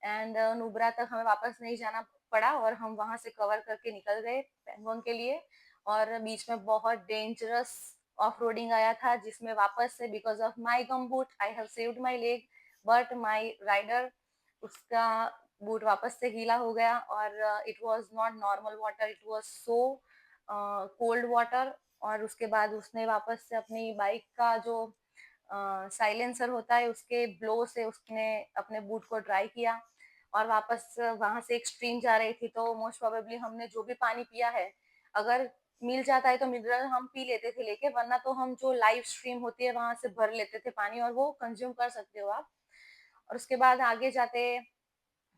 S2: and Nubra तक हमें वापस नहीं जाना पड़ा और हम वहां से कवर करके निकल गए पैंगोंग के लिए। और बीच में बहुत डेंजरस ऑफ रोडिंग आया था, जिसमें वापस से because of my gum boot I have saved my leg, but my rider, उसका बूट वापस से गीला हो गया। और it was not normal water, it was so cold water. और उसके बाद उसने वापस से अपनी बाइक का जो साइलेंसर होता है उसके ब्लो से उसने अपने बूट को ड्राई किया, और वापस वहां से एक स्ट्रीम जा रही थी, तो मोस्ट प्रोबेबली हमने जो भी पानी पिया है, अगर मिल जाता है तो मिनरल हम पी लेते थे लेके, वरना तो हम जो लाइव स्ट्रीम होती है वहां से भर लेते थे पानी, और वो कंज्यूम कर सकते हो आप। और उसके बाद आगे जाते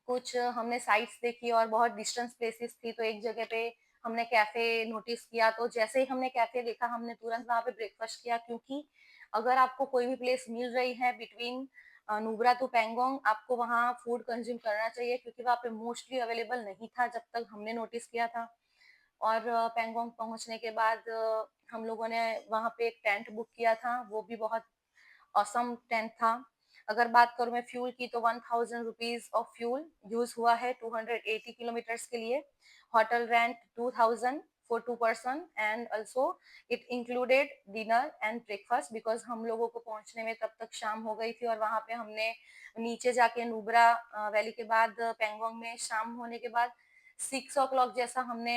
S2: कुछ हमने साइट्स देखी और बहुत डिस्टेंस प्लेसेस थी, तो एक जगह पे हमने कैफे नोटिस किया, तो जैसे ही हमने कैफे देखा हमने तुरंत वहां पे ब्रेकफास्ट किया, क्योंकि अगर आपको कोई भी प्लेस मिल रही है बिटवीन नुब्रा टू पैंगोंग, आपको वहाँ फूड कंज्यूम करना चाहिए, क्योंकि वहाँ पे मोस्टली अवेलेबल नहीं था जब तक हमने नोटिस किया था। और पैंगोंग पहुंचने के बाद हम लोगों ने वहाँ पे एक टेंट बुक किया था, वो भी बहुत ऑसम टेंट था। अगर बात करूं मैं फ्यूल की, तो 1000 रुपीज ऑफ फ्यूल यूज हुआ है 280 किलोमीटर्स के लिए। Hotel rent 2000 for 2 person, and also it included dinner and breakfast, because हम लोगों को पहुंचने में तब तक शाम हो गई थी, और वहां पे हमने नीचे जाके नुब्रा वैली के बाद पेंगोंग में शाम होने के बाद 6 o'clock जैसा हमने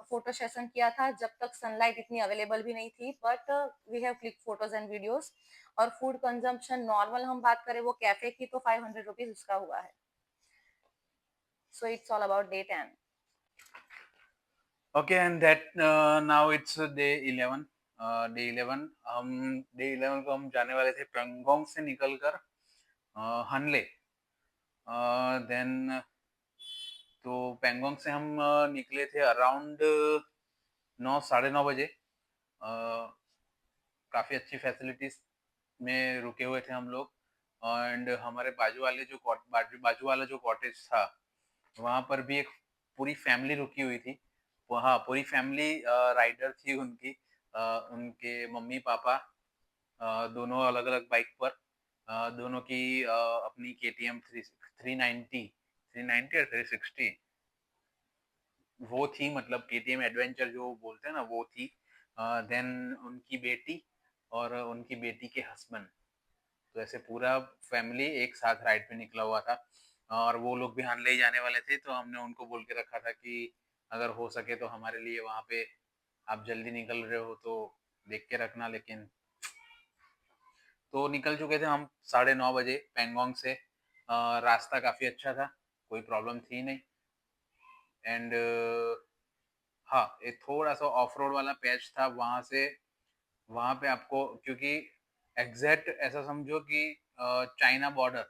S2: फोटो सेशन किया था, जब तक सनलाइट इतनी अवेलेबल भी नहीं थी, but we have click photos and videos. और फूड कंजम्पशन नॉर्मल हम बात करें वो कैफे की, तो 500 रुपीज उसका हुआ है। So it's all about day 10।
S1: Okay, and that now it's day 11। Day 11 हम डे 11 को हम जाने वाले थे पेंगोंग से निकलकर हनले। देन तो पेंगोंग से हम निकले थे अराउंड 9 साढ़े 9 बजे। काफ़ी अच्छी फैसिलिटीज़ में रुके हुए थे हम लोग। एंड हमारे बाजू वाला जो कॉटेज था, वहाँ पर भी एक पूरी फैमिली रुकी हुई थी। वहाँ पूरी फैमिली राइडर थी उनकी। उनके मम्मी-पापा दोनों अलग-अलग बाइक पर, दोनों की अपनी केटीएम 390 390 और 360 वो थी, मतलब केटीएम एडवेंचर जो बोलते हैं ना, वो थी। देन उनकी बेटी और उनकी बेटी के हस्बैंड, तो ऐसे पूरा फैमिली एक साथ राइड पे निकला हुआ था। और वो लोग भी हानले ही जाने वाले थे, तो हमने उनको बोल के रखा था कि अगर हो सके तो हमारे लिए वहाँ पे आप जल्दी निकल रहे हो तो देख के रखना। लेकिन तो निकल चुके थे हम 9:30 बजे पैंगोंग से। रास्ता काफ़ी अच्छा था, कोई प्रॉब्लम थी नहीं। एंड हाँ, एक थोड़ा-सा ऑफ रोड वाला पैच था, वहाँ पे आपको, क्योंकि एग्ज़ैक्ट ऐसा समझो कि China border,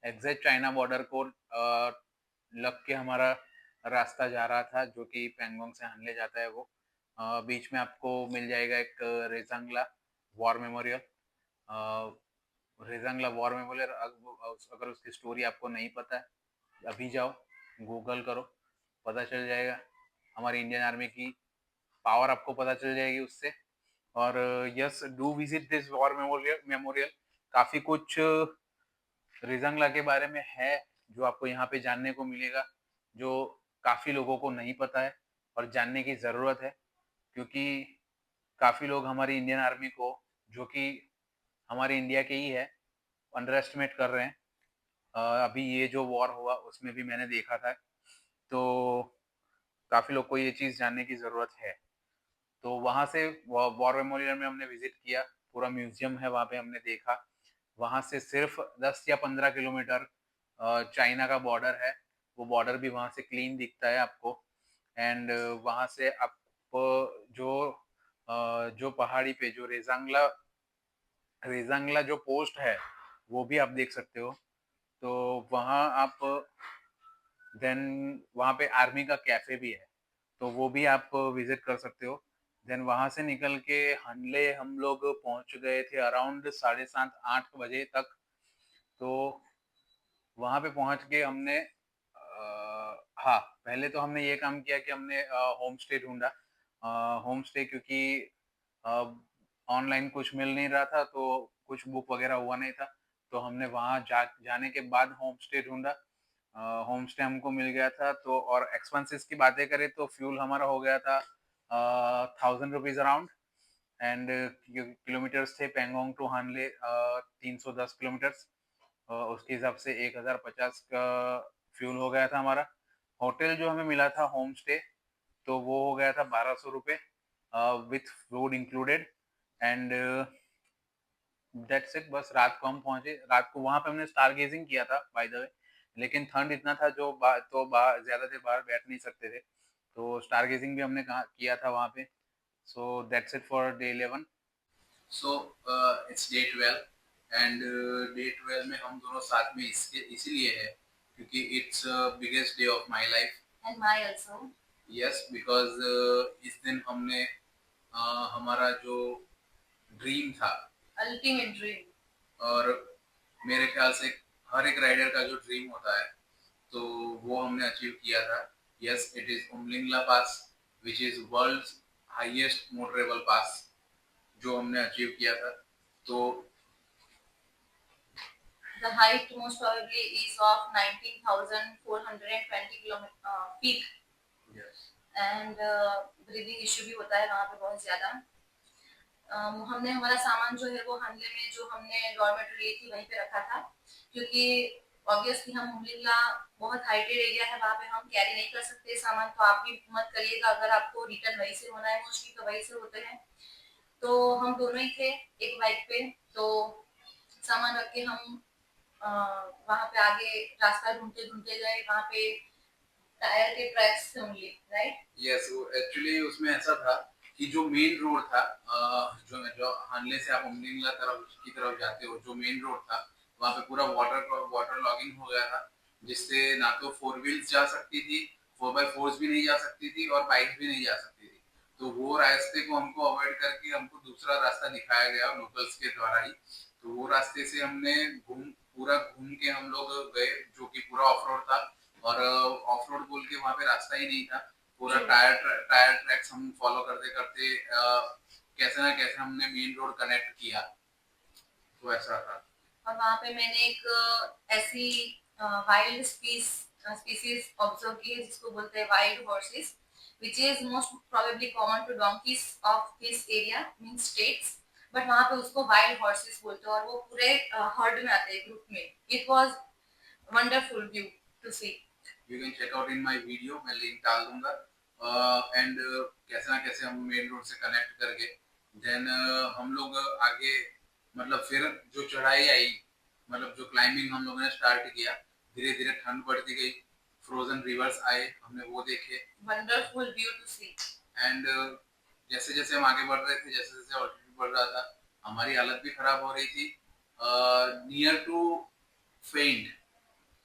S1: exact China border को लग के हमारा रास्ता जा रहा था, जो कि पैंगोंग से हानले जाता है वो। बीच में आपको मिल जाएगा एक रेज़ांगला वॉर मेमोरियल। अ, रेज़ांगला वॉर मेमोरियल, अगर उसकी स्टोरी आपको नहीं पता है, अभी जाओ, गूगल करो, पता चल जाएगा। हमारी इंडियन आर्मी की पावर आपको पता चल जाएगी उससे। और yes, do visit this war memorial. काफ़ी कुछ रिजंगला के बारे में है जो आपको यहाँ पे जानने को मिलेगा, जो काफ़ी लोगों को नहीं पता है और जानने की ज़रूरत है। क्योंकि काफ़ी लोग हमारी इंडियन आर्मी को, जो कि हमारे इंडिया के ही है, अंडर एस्टिमेट कर रहे हैं। अभी ये जो वॉर हुआ उसमें भी मैंने देखा था, तो काफ़ी लोग को ये चीज़ जानने की ज़रूरत है। तो वहाँ से वॉर मेमोरियल में हमने विज़िट किया, पूरा म्यूज़ियम है वहाँ पे, हमने देखा। वहाँ से सिर्फ़ 10 या 15 किलोमीटर चाइना का बॉर्डर है, वो बॉर्डर भी वहाँ से क्लीन दिखता है आपको। एंड वहाँ से आप जो जो पहाड़ी पे जो रेज़ांगला जो पोस्ट है, वो भी आप देख सकते हो। तो वहाँ आप, देन वहाँ पे आर्मी का कैफ़े भी है, तो वो भी आप विज़िट कर सकते हो। देन वहाँ से निकल के हनले हम लोग पहुँच गए थे अराउंड साढ़े 7-8 बजे तक। तो वहाँ पे पहुँच के हमने हाँ, पहले तो हमने ये काम किया कि हमने होम स्टे ढूँढा। होम स्टे, क्योंकि अ, ऑनलाइन कुछ मिल नहीं रहा था, तो कुछ बुक वग़ैरह हुआ नहीं था। तो हमने वहाँ जाने के बाद होम स्टे ढूँढा। होम स्टे हमको मिल गया था, तो और एक्सपेंसेस की बातें करें तो फ्यूल हमारा हो गया था ₹1000 अराउंड। एंड किलोमीटर्स थे पेंगोंग टू हानले 310 किलोमीटर्स। उसके हिसाब से 1050 का फ्यूल हो गया था हमारा। होटल जो हमें मिला था होम स्टे, तो वो हो गया था ₹1200 with food included. And that's it. बस रात को हम पहुँचे, रात को वहाँ पे हमने स्टार गेजिंग किया था बाय द वे। लेकिन ठंड इतना था, जो ज़्यादा देर बाहर बैठ नहीं सकते थे। तो स्टार गेजिंग भी हमने कहा किया था वहाँ पे। So that's it for day 11। So it's day 12। And day 12 में हम दोनों साथ में इसीलिए है क्योंकि it's biggest day of my life and my also. Yes, because इस दिन हमने हमारा जो ड्रीम था, अल्टीमेट ड्रीम, और मेरे ख्याल से हर एक राइडर का जो ड्रीम होता है, तो वो हमने अचीव किया था। Yes, it is Umlingla pass, which is world's highest motorable pass, जो हमने अचीव किया था। तो the height most probably is of 19,420 feet. Yes. And breathing issue भी होता है वहाँ पे बहुत ज़्यादा। हमने हमारा सामान जो है वो हानले में जो हमने डॉर्मेटरी ली थी वहीं पे रखा था, क्योंकि ऑब्वियसली हम मुमलिंगला बहुत हाइटेड एरिया है, वहाँ पे हम कैरी नहीं कर सकते सामान, तो आप भी मत करिएगा। अगर आपको रिटर्न वहीं से होना है, मोस्टली तो वहीं से होते हैं। तो हम दोनों ही थे एक बाइक पे, तो सामान रख के हम वहाँ पे आगे रास्ता ढूंढते ढूंढते गए, वहाँ पे टायर के ट्रैक्स थे ओनली, राइट। यस, वो एक्चुअली उसमें ऐसा था कि जो मेन रोड था, जो जो हानले से आप उमलिंगला तरफ जाते हो, जो मेन रोड था, वहाँ पे पूरा वाटर लॉगिंग हो गया था, जिससे ना तो फोर व्हील्स जा सकती थी, 4x4 भी नहीं जा सकती थी और बाइक भी नहीं जा सकती थी। तो वो रास्ते को हमको अवॉइड करके हमको दूसरा रास्ता दिखाया गया लोकल्स के द्वारा ही। तो वो रास्ते से हमने पूरा घूम के हम लोग गए, जो कि पूरा ऑफ रोड था। और ऑफ रोड बोल के वहाँ पे रास्ता ही नहीं था, पूरा टायर ट्रैक्स हम फॉलो करते करते कैसे ना कैसे हमने मेन रोड कनेक्ट किया। तो ऐसा था।
S2: और वहाँ पे मैंने एक ऐसी वाइल्ड स्पीसीज ऑब्जर्व की है जिसको बोलते हैं wild horses, which is most probably common to donkeys of this area means states, but वहाँ पे उसको वाइल्ड हॉर्सेस बोलते हैं और वो पूरे हर्ड में आते हैं ग्रुप में. It was wonderful view to see.
S1: You can check out in my video, मैं लिंक डाल दूंगा। एंड कैसे ना कैसे हम मेन रोड से कनेक्ट करके देन हम लोग आगे, मतलब फिर जो चढ़ाई आई, मतलब जो क्लाइंबिंग हम लोगों ने स्टार्ट किया, धीरे धीरे ठंड बढ़ती गई, फ्रोजन रिवर्स आए, हमने वो देखे।
S2: Wonderful view to see.
S1: And जैसे जैसे हम आगे बढ़ रहे थे, जैसे जैसे ऑल्टीट्यूड बढ़ रहा था, हमारी हालत भी खराब हो रही थी, नियर टू फेंट।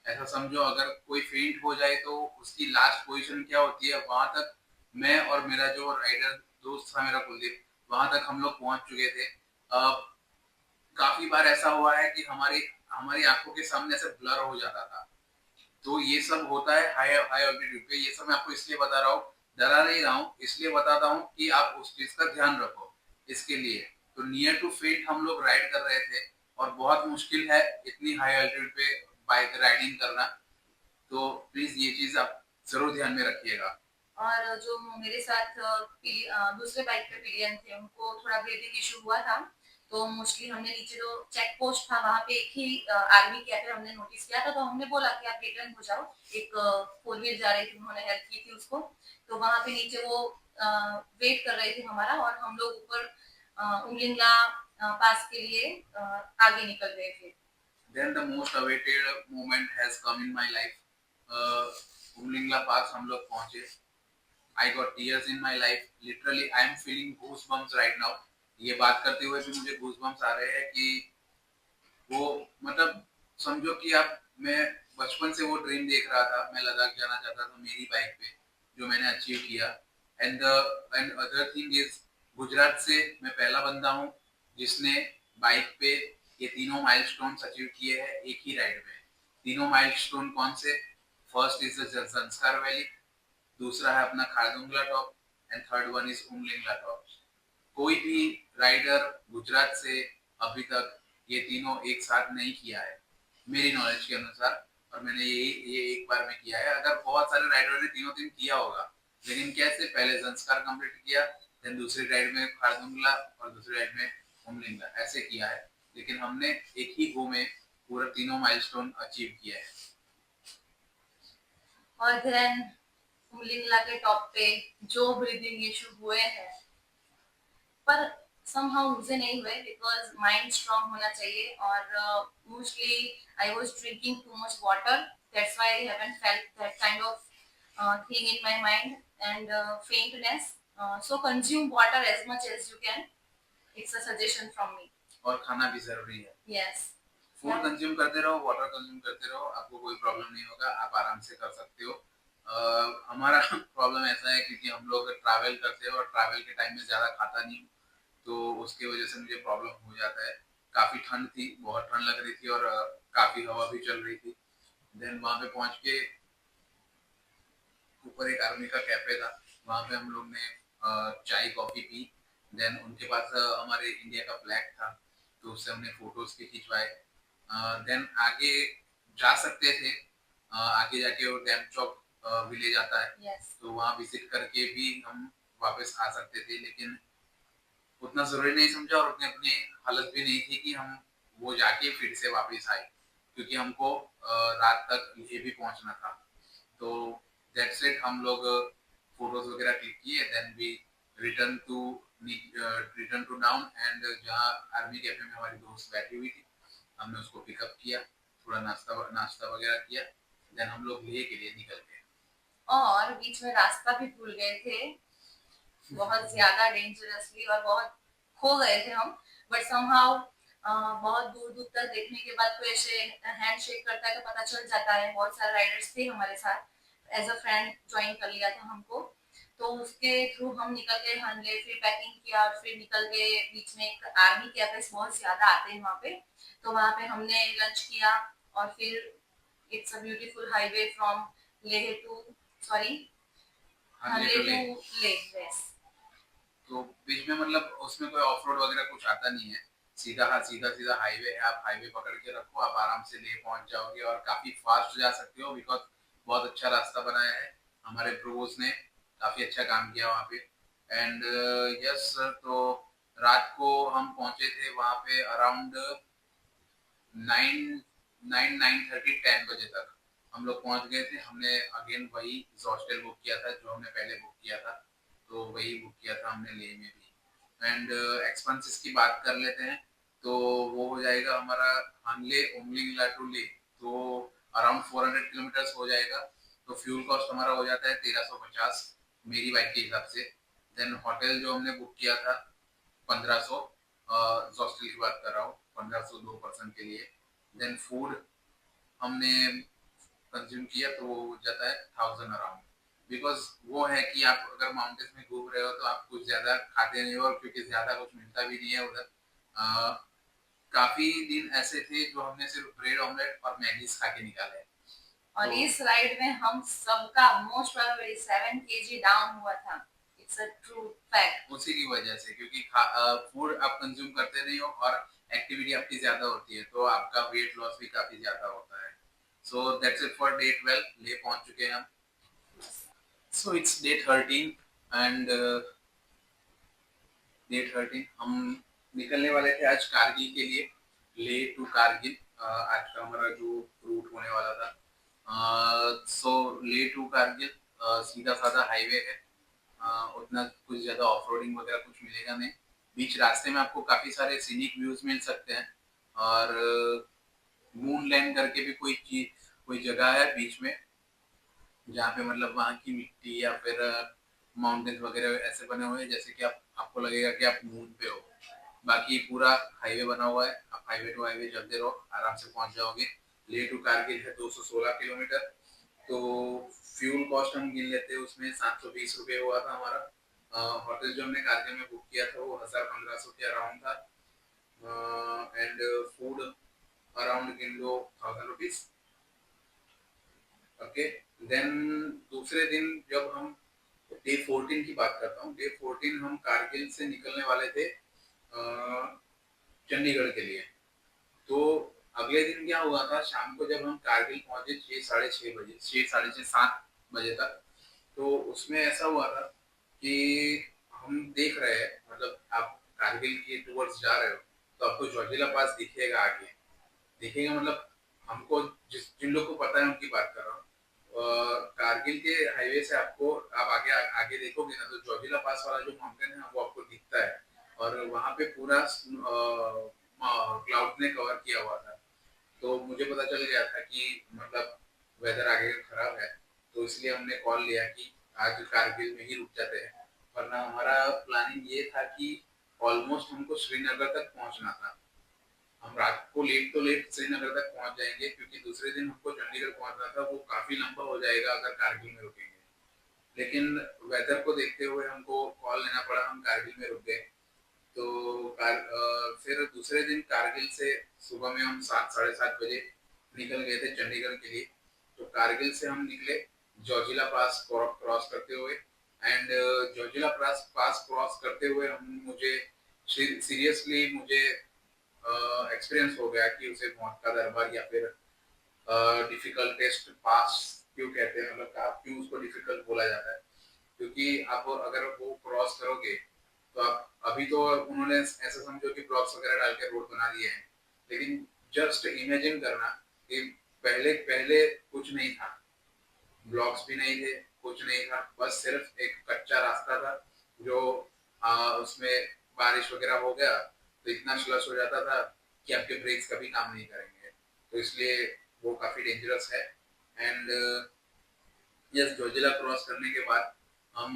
S1: ऐसा समझो, अगर कोई फेंट हो जाए तो उसकी लास्ट पोजीशन क्या होती है, वहां तक मैं और मेरा जो राइडर दोस्त था मेरा कुलदीप, वहां तक हम लोग पहुंच चुके थे। काफी बार ऐसा हुआ है कि हमारी हमारी आंखों के सामने ऐसे ब्लर हो जाता था। तो ये सब होता है हाई हाई ऑल्टीट्यूड पे। ये सब मैं आपको इसलिए बता रहा हूँ, डरा नहीं रहा हूँ, इसलिए बताता हूँ कि आप उस चीज का ध्यान रखो इसके लिए। तो नियर टू फेट हम लोग राइड कर रहे थे, और बहुत मुश्किल है इतनी हाई ऑल्टीट्यूड पे बाइक राइडिंग करना। तो प्लीज ये चीज आप जरूर ध्यान में रखिएगा। और जो मेरे साथ दूसरे बाइक पे पिलियन थे, उनको थोड़ा ब्रीदिंग इशू हुआ था, तो मोस्टली हमने नीचे जो चेक पोस्ट था वहाँ पे एक ही आर्मी कैफे हमने नोटिस किया था, तो हमने बोला कि आप रिटर्न हो जाओ। एक फोर व्हील जा रही थी, उन्होंने हेल्प की थी उसको, तो वहाँ पे नीचे वो वेट कर रहे थे हमारा, और हम लोग ऊपर उमलिंगला पास के लिए आगे निकल गए थे। Then the most awaited moment has come in my life. Umling La पास हम लोग पहुंचे। I got tears in my life. Literally, I am feeling goosebumps right now. ये बात करते हुए भी मुझे goosebumps आ रहे हैं कि वो, मतलब समझो कि आप, मैं बचपन से वो ड्रीम देख रहा था, मैं लद्दाख जाना चाहता था मेरी बाइक पे, जो मैंने अचीव किया। And and other thing is, Gujarat से मैं पहला बंदा हूँ जिसने बाइक पे ये तीनों माइलस्टोन्स अचीव किए हैं एक ही राइड में। तीनों माइलस्टोन कौन से? फर्स्ट इज द संस्कार वैली, दूसरा है अपना Khardungla top, and third one is Umling La top. कोई भी राइडर गुजरात से अभी तक ये तीनों एक साथ नहीं किया है मेरी नॉलेज के अनुसार, और मैंने ये एक बार में किया है। अगर बहुत सारे राइडर ने तीनों दिन किया होगा, लेकिन कैसे, पहले संस्कार कंप्लीट किया, देन दूसरी राइड में खारदुंगला, और दूसरी राइड में उमलिंगला, ऐसे किया है। लेकिन हमने एक ही गो में पूरा तीनों माइलस्टोन अचीव किया है। और देन उमलिंगला के टॉप पे जो ब्रीदिंग इशू हुए हैं, पर somehow मुझे नहीं हुए, because mind strong होना चाहिए, और mostly I was drinking too much water, that's why I haven't felt that kind of thing in my mind and faintness. So consume water as much as you can, it's a suggestion from me. और खाना भी जरूरी है। Yes. Food consume करते रहो, water consume करते रहो, आपको कोई प्रॉब्लम नहीं होगा, आप आराम से कर सकते हो। हमारा प्रॉब्लम ऐसा है क्योंकि हम लोग ट्रैवल करते हैं और ट्रैवल के टाइम में ज्यादा खाता नहीं, तो उसकी वजह से मुझे प्रॉब्लम हो जाता है। काफी ठंड थी, बहुत ठंड लग रही थी, और काफी हवा भी चल रही थी। देन वहां पे पहुंच के ऊपर एक आर्मी का कैफे था, वहां पे हम लोग ने चाय कॉफी पी। देन उनके पास हमारे इंडिया का फ्लैग था, तो उससे हमने फोटोज भी खिंचवाए। देन आगे जा सकते थे, आगे जाके वो डैम चौक विलेज आता है। Yes. तो वहाँ विजिट करके भी हम वापस आ सकते थे, लेकिन उतना जरूरी नहीं समझा, और उतनी अपनी हालत भी नहीं थी कि हम वो जाके फिर से वापस आए, क्योंकि हमको रात तक ये भी पहुंचना था। तो दैट्स इट, हम लोग फोटोज वगैरह क्लिक किए, then we return to return to down, and जहाँ आर्मी कैफे में हमारी दोस्त बैठी हुई थी, हमने उसको पिकअप किया, थोड़ा नाश्ता नाश्ता वगैरह किया, देन हम लोग लेह के लिए निकल गए। और बीच में रास्ता भी भूल गए थे, बहुत ज्यादा डेंजरसली, और बहुत खो गए थे हम, बट समहाउ बहुत दूर दूर तक देखने के बाद कोई ऐसे हैंड शेक करता है तो पता चल जाता है। बहुत सारे राइडर्स थे हमारे साथ, एज अ फ्रेंड ज्वाइन कर लिया था हमको,
S2: तो उसके थ्रू हम निकल गए हनले, फिर पैकिंग किया और फिर निकल गए। बीच में एक आर्मी कैफे बहुत ज्यादा आते हैं वहाँ पे, तो वहाँ पे हमने लंच किया। और फिर it's a beautiful highway from Leh to, sorry,
S1: Hanle
S2: Hanle
S1: to
S2: to
S1: Leh.
S2: Leh, yes.
S1: तो बीच में मतलब उसमें कोई ऑफ रोड वगैरह कुछ आता नहीं है, सीधा, हाँ सीधा सीधा हाईवे है, आप हाईवे पकड़ के रखो, आप आराम से ले पहुंच जाओगे और काफी फास्ट जा सकते हो, बिकॉज बहुत अच्छा रास्ता बनाया है हमारे प्रभुज ने, काफी अच्छा काम किया वहाँ पे। एंड यस, तो रात को हम पहुंचे थे वहाँ पे अराउंड 9 9 9:30 10 बजे तक हम लोग पहुंच गए थे। हमने अगेन वही हॉस्टल बुक किया था जो हमने पहले बुक किया था, तो वही बुक किया था हमने लेह में भी। एंड एक्सपेंसेस की बात कर लेते हैं, तो वो हो जाएगा हमारा हनले उमलिंग लाटू ले, तो अराउंड 400 किलोमीटर हो जाएगा। तो फ्यूल कॉस्ट हमारा हो जाता है 1350 मेरी बाइक के हिसाब से। देन होटल जो हमने बुक किया था 1500, हॉस्टल की बात कर रहा हूँ, 1500 2 पर्सन के लिए। देन फूड हमने कंज्यूम किया तो वो हो जाता है 1000 अराउंड, बिकॉज वो है कि आप अगर माउंटेन्स में घूम रहे हो तो आप कुछ ज्यादा खाते नहीं हो, और क्योंकि ज्यादा कुछ मिलता भी नहीं है उधर। काफी दिन ऐसे थे जो हमने सिर्फ ब्रेड ऑमलेट और मैगीज खा के निकाले हैं।
S2: और
S1: तो
S2: इस राइड में हम सबका मोस्ट प्रोबेबली 7 kg डाउन हुआ था। It's a true fact.
S1: उसी की वजह से, क्योंकि फूड आप कंज्यूम करते नहीं हो और एक्टिविटी आपकी ज्यादा होती है, तो आपका वेट लॉस भी काफी ज्यादा होता है। So that's it for day 12, ले पहुंच चुके हैं हम। सो इट्स डे 13 एंड डे 13 हम निकलने वाले थे आज कारगिल के लिए, ले टू कारगिल। आज का हमारा जो रूट होने वाला था। सो ले टू कारगिल सीधा साधा हाईवे है, उतना कुछ ज्यादा ऑफ रोडिंग वगैरह कुछ मिलेगा नहीं। बीच रास्ते में आपको काफी सारे सीनिक व्यूज मिल सकते हैं, और मून लैंड करके भी कोई चीज, कोई जगह है बीच में, जहाँ पे मतलब वहाँ की मिट्टी या फिर माउंटेन्स वगैरह ऐसे बने हुए हैं जैसे कि आप, आपको लगेगा कि आप मून पे हो। बाकी पूरा हाईवे बना हुआ है, आप हाईवे टू हाईवे चलते रहो, आराम से पहुंच जाओगे। ले टू कारगिल है 216 किलोमीटर। तो फ्यूल कॉस्ट हम गिन लेते हैं, उसमें 720 रुपये हुआ था हमारा। होटल जो हमने कारगिल में बुक किया था वो 1000 1500 के अराउंड था। एंड फूड अराउंड गिन लो 1000 रुपीज। ओके। देन दूसरे दिन जब हम डे 14 की बात करता हूँ, डे 14 हम कारगिल से निकलने वाले थे चंडीगढ़ के लिए। तो अगले दिन क्या हुआ था, शाम को जब हम कारगिल पहुंचे 6 साढ़े 6 बजे, 6 साढ़े 6 7 बजे तक, तो उसमें ऐसा हुआ था कि हम देख रहे हैं, मतलब आप कारगिल के टूवर्ड्स जा रहे हो तो आपको जोजिला पास दिखेगा आगे, दिखेगा मतलब हमको, जिस जिन लोग को पता है उनकी बात कर रहा हूँ। कारगिल के हाईवे से आपको, आप आगे आगे देखोगे ना, तो जोजिला पास वाला जो माउंटेन है वो आपको दिखता है, और वहाँ पे पूरा क्लाउड ने कवर किया हुआ था। तो मुझे पता चल गया था कि मतलब वेदर आगे खराब है, तो इसलिए हमने कॉल लिया कि आज कारगिल में ही रुक जाते हैं। वरना हमारा प्लानिंग ये था कि ऑलमोस्ट हमको श्रीनगर तक पहुंचना था। हम रात को लेट तो लेट श्रीनगर तक पहुंच जाएंगे, क्योंकि दूसरे दिन हमको चंडीगढ़ पहुंचना था, वो काफी लंबा हो जाएगा अगर कारगिल में रुकेंगे। लेकिन वेदर को देखते हुए हमको कॉल लेना पड़ा, हम कारगिल में रुक गए। तो फिर दूसरे दिन कारगिल से सुबह में हम 7 साढ़े 7 बजे निकल गए थे चंडीगढ़ के लिए। तो कारगिल से हम निकले जोजिला पास क्रॉस करते हुए। एंड जोजिला पास क्रॉस करते हुए हम, मुझे सीरियसली मुझे एक्सपीरियंस हो गया कि उसे मौत का दरबार या फिर डिफिकल्टेस्ट पास क्यों कहते हैं, मतलब क्यों उसको डिफिकल्ट बोला जाता है। क्योंकि आप अगर वो क्रॉस करोगे तो आप, अभी तो उन्होंने ऐसा समझो कि ब्लॉक्स वगैरह डाल के रोड बना दिए हैं, लेकिन जस्ट इमेजिन करना कि पहले पहले कुछ नहीं था, ब्लॉक्स भी नहीं थे, कुछ नहीं था, बस सिर्फ एक कच्चा रास्ता था जो उसमें बारिश वगैरह हो गया तो इतना स्लश हो जाता था कि आपके ब्रेक्स कभी काम नहीं करेंगे, तो इसलिए वो काफी डेंजरस है। एंड यस, जोजिला क्रॉस करने के बाद हम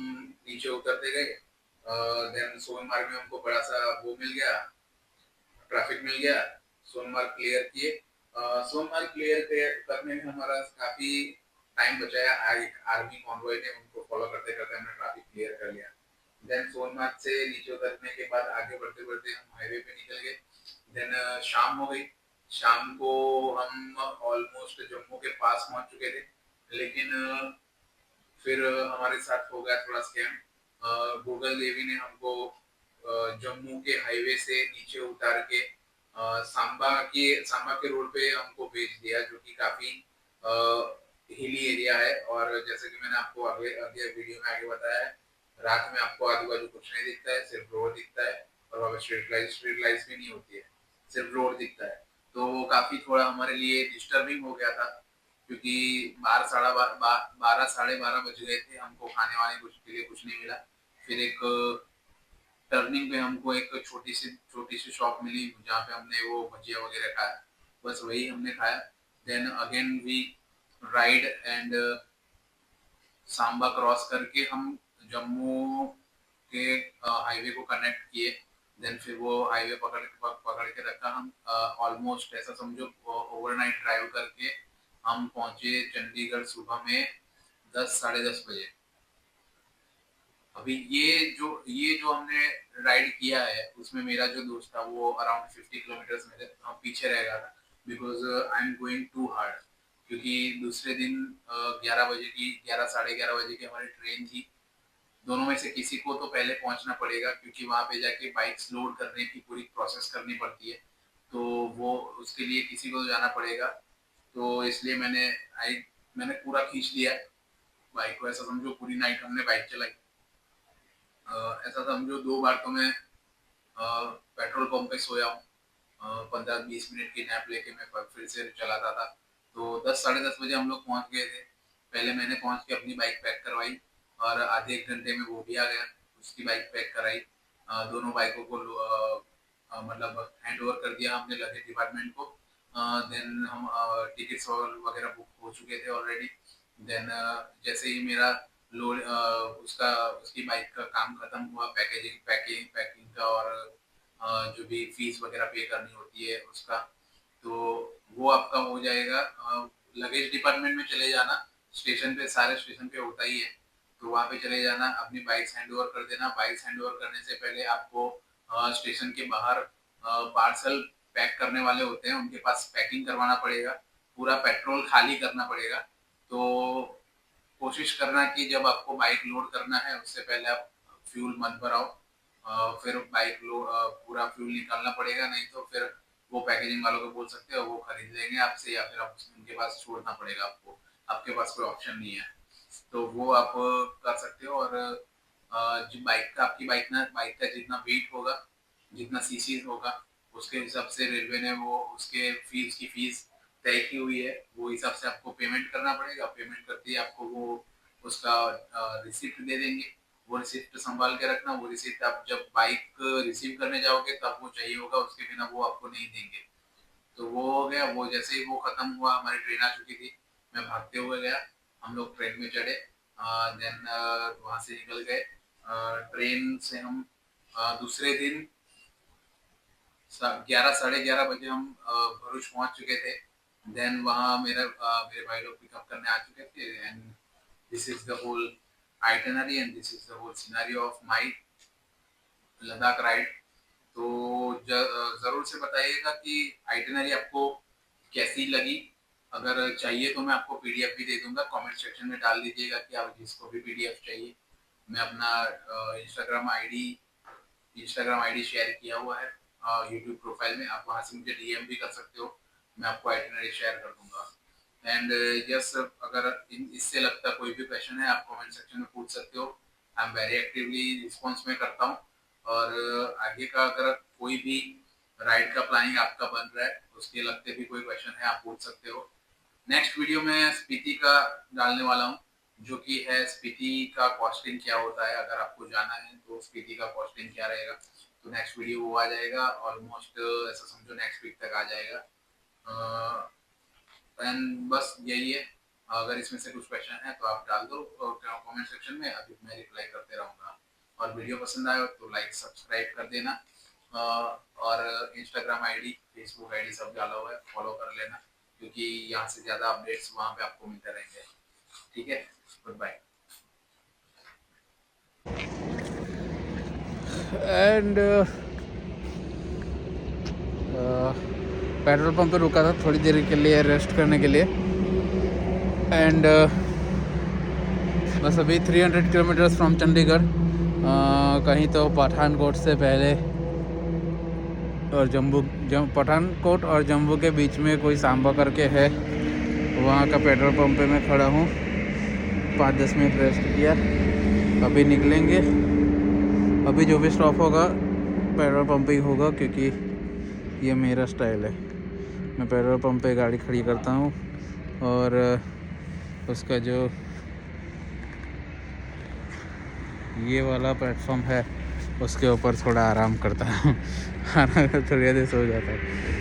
S1: नीचे उतरते गए। देन सोनमार्ग में हमको बड़ा सा वो मिल गया, ट्रैफिक मिल गया, सोनमार्ग क्लियर किए। सोनमार्ग क्लियर करने में हमारा काफी टाइम बचाया। एक आर्मी कॉन्वॉय ने, उनको फॉलो करते करते हमने ट्रैफिक क्लियर कर लिया। देन सोनमार्ग से नीचे उतरने के बाद आगे बढ़ते बढ़ते हम हाईवे पे निकल गए। देन शाम हो गई। शाम को हम ऑलमोस्ट जम्मू के पास पहुंच चुके थे, लेकिन फिर हमारे साथ हो गया थोड़ा स्कैम। गूगल देवी ने हमको जम्मू के हाईवे से नीचे उतार के सांबा के रोड पे हमको भेज दिया, जो कि काफी हिली एरिया है। और जैसे कि मैंने आपको आगे आगे वीडियो में आगे बताया है, रात में आपको आजू बाजू कुछ नहीं दिखता है, सिर्फ रोड दिखता है। और वहाँ पे स्ट्रीट लाइट्स भी नहीं होती है, सिर्फ रोड दिखता है। तो वो काफी थोड़ा हमारे लिए डिस्टर्बिंग हो गया था, क्योंकि 12 साढ़े 12 बज गए थे, हमको खाने वाने कुछ के लिए कुछ नहीं मिला। फिर एक टर्निंग पे हमको एक छोटी सी शॉप मिली, जहाँ पे हमने वो भजिया वगैरह खाया, बस वही हमने खाया। Then again we ride and Samba cross करके हम जम्मू के हाईवे को कनेक्ट किए। देन फिर वो हाईवे पकड़ के रखा हम। ऑलमोस्ट ऐसा समझो ओवरनाइट ड्राइव करके हम पहुंचे चंडीगढ़ सुबह में 10 साढ़े 10 बजे। अभी ये जो हमने राइड किया है, उसमें मेरा जो दोस्त था वो अराउंड 50 किलोमीटर मेरे हम पीछे रह गया था, because I am going to hard. क्योंकि दूसरे दिन 11 साढ़े 11 बजे की हमारी ट्रेन थी। दोनों में से किसी को तो पहले पहुंचना पड़ेगा, क्योंकि वहां पे जाके बाइक्स लोड करने की पूरी प्रोसेस करनी पड़ती है। तो वो उसके लिए किसी को तो जाना पड़ेगा। तो इसलिए मैंने पूरा खींच लिया बाइक को। ऐसा समझो पूरी नाइट हमने बाइक चलाई। ऐसा समझो 2 बार तो मैं पेट्रोल पंप पे सोया हूँ। 15-20 मिनट की नैप लेके मैं फिर से चलाता था। तो 10 साढ़े 10 बजे हम लोग पहुंच गए थे। पहले मैंने पहुंच के अपनी बाइक पैक करवाई, और आधे एक घंटे में वो भी आ गया, उसकी बाइक पैक कराई। दोनों बाइकों को मतलब हैंड ओवर कर दिया हमने लगेज डिपार्टमेंट को। देन हम टिकट्स वगैरह बुक हो चुके थे ऑलरेडी। देन जैसे ही मेरा लोड उसका उसकी बाइक का काम खत्म हुआ, पैकिंग का, और जो भी फीस वगैरह पे करनी होती है उसका, तो वो आपका हो जाएगा। लगेज डिपार्टमेंट में चले जाना, स्टेशन पे, सारे स्टेशन पे होता ही है। तो वहाँ पे चले जाना, अपनी बाइक्स हैंड ओवर कर देना। बाइक्स हैंड ओवर करने से पहले आपको स्टेशन के बाहर पार्सल पैक करने वाले होते हैं, उनके पास पैकिंग करवाना पड़ेगा। पूरा पेट्रोल खाली करना पड़ेगा। तो कोशिश करना कि जब आपको बाइक लोड करना है, उससे पहले आप फ्यूल मत भराओ। फिर बाइक लोड पूरा फ्यूल निकालना पड़ेगा, नहीं तो फिर वो पैकेजिंग वालों को बोल सकते हो, वो खरीद लेंगे आपसे, या फिर आप उनके पास छोड़ना पड़ेगा आपको। आपके पास कोई ऑप्शन नहीं है। तो वो आप कर सकते हो। और जो बाइक का आपकी बाइक का जितना वेट होगा, जितना सीसी होगा, उसके हिसाब से रेलवे ने वो उसके फीस की फीस तय की हुई है। वो हिसाब से आपको पेमेंट करना पड़ेगा। पेमेंट करते ही आपको वो उसका रिसिप्ट दे देंगे। वो रिसिप्ट संभाल के रखना। वो रिसिप्ट आप जब बाइक रिसीव करने जाओगे तब वो चाहिए होगा, उसके बिना वो आपको नहीं देंगे। तो वो हो गया। वो जैसे ही वो खत्म हुआ, हमारी ट्रेन आ चुकी थी, मैं भागते हुए गया। हम लोग ट्रेन में चढ़े। देन वहां से निकल गए। ट्रेन से हम दूसरे दिन 11 साढ़े 11 बजे हम भरूच पहुंच चुके थे। देन वहाँ मेरे भाई लोग पिकअप करने आ चुके थे। And this is the whole itinerary and this is the whole scenario of my Ladakh ride. तो जरूर से बताइएगा कि आइटनरी आपको कैसी लगी। अगर चाहिए तो मैं आपको पीडीएफ भी दे दूंगा, कमेंट सेक्शन में डाल दीजिएगा कि आप जिसको भी पीडीएफ चाहिए। मैं अपना इंस्टाग्राम आईडी शेयर किया हुआ है यूट्यूब प्रोफाइल में, आप वहां से मुझे डीएम भी कर सकते हो। मैं आपको आइटनरी शेयर कर दूंगा। एंड यस, अगर इससे लगता कोई भी क्वेश्चन है, आप कमेंट सेक्शन में पूछ सकते हो। I am very actively response में करता हूँ। और आगे का अगर कोई भी राइड का प्लानिंग आपका बन रहा है, उसके लगते भी कोई क्वेश्चन है, आप पूछ सकते हो। नेक्स्ट वीडियो में स्पीति का डालने वाला हूँ, जो कि है स्पीति का कॉस्टिंग क्या होता है। अगर आपको जाना है तो स्पीति का कॉस्टिंग क्या रहेगा, तो नेक्स्ट वीडियो वो आ जाएगा। ऑलमोस्ट ऐसा समझो नेक्स्ट वीक तक आ जाएगा। एंड बस यही है। अगर इसमें से कुछ क्वेश्चन है तो आप डाल दो कमेंट सेक्शन में, अभी मैं रिप्लाई करते रहूंगा। और वीडियो पसंद आए तो लाइक सब्सक्राइब कर देना। और इंस्टाग्राम आईडी, फेसबुक आईडी सब डाला हुआ है, फॉलो कर लेना, क्योंकि यहाँ से ज़्यादा अपडेट्स वहाँ पे आपको मिलते रहेंगे। ठीक है, good bye.
S3: And petrol pump पे रुका था थोड़ी देर के लिए रेस्ट करने के लिए। एंड बस अभी 300 किलोमीटर्स फ्रॉम चंडीगढ़, कहीं तो पठानकोट से पहले और पठानकोट और जम्मू के बीच में कोई सांबा करके है, वहाँ का पेट्रोल पंप पे मैं खड़ा हूँ। 5-10 मिनट रेस्ट किया, अभी निकलेंगे। अभी जो भी स्टॉप होगा पेट्रोल पंप ही होगा, क्योंकि ये मेरा स्टाइल है। मैं पेट्रोल पंप पे गाड़ी खड़ी करता हूँ और उसका जो ये वाला प्लेटफॉर्म है उसके ऊपर थोड़ा आराम करता हूँ थोड़ी देर सो जाता है।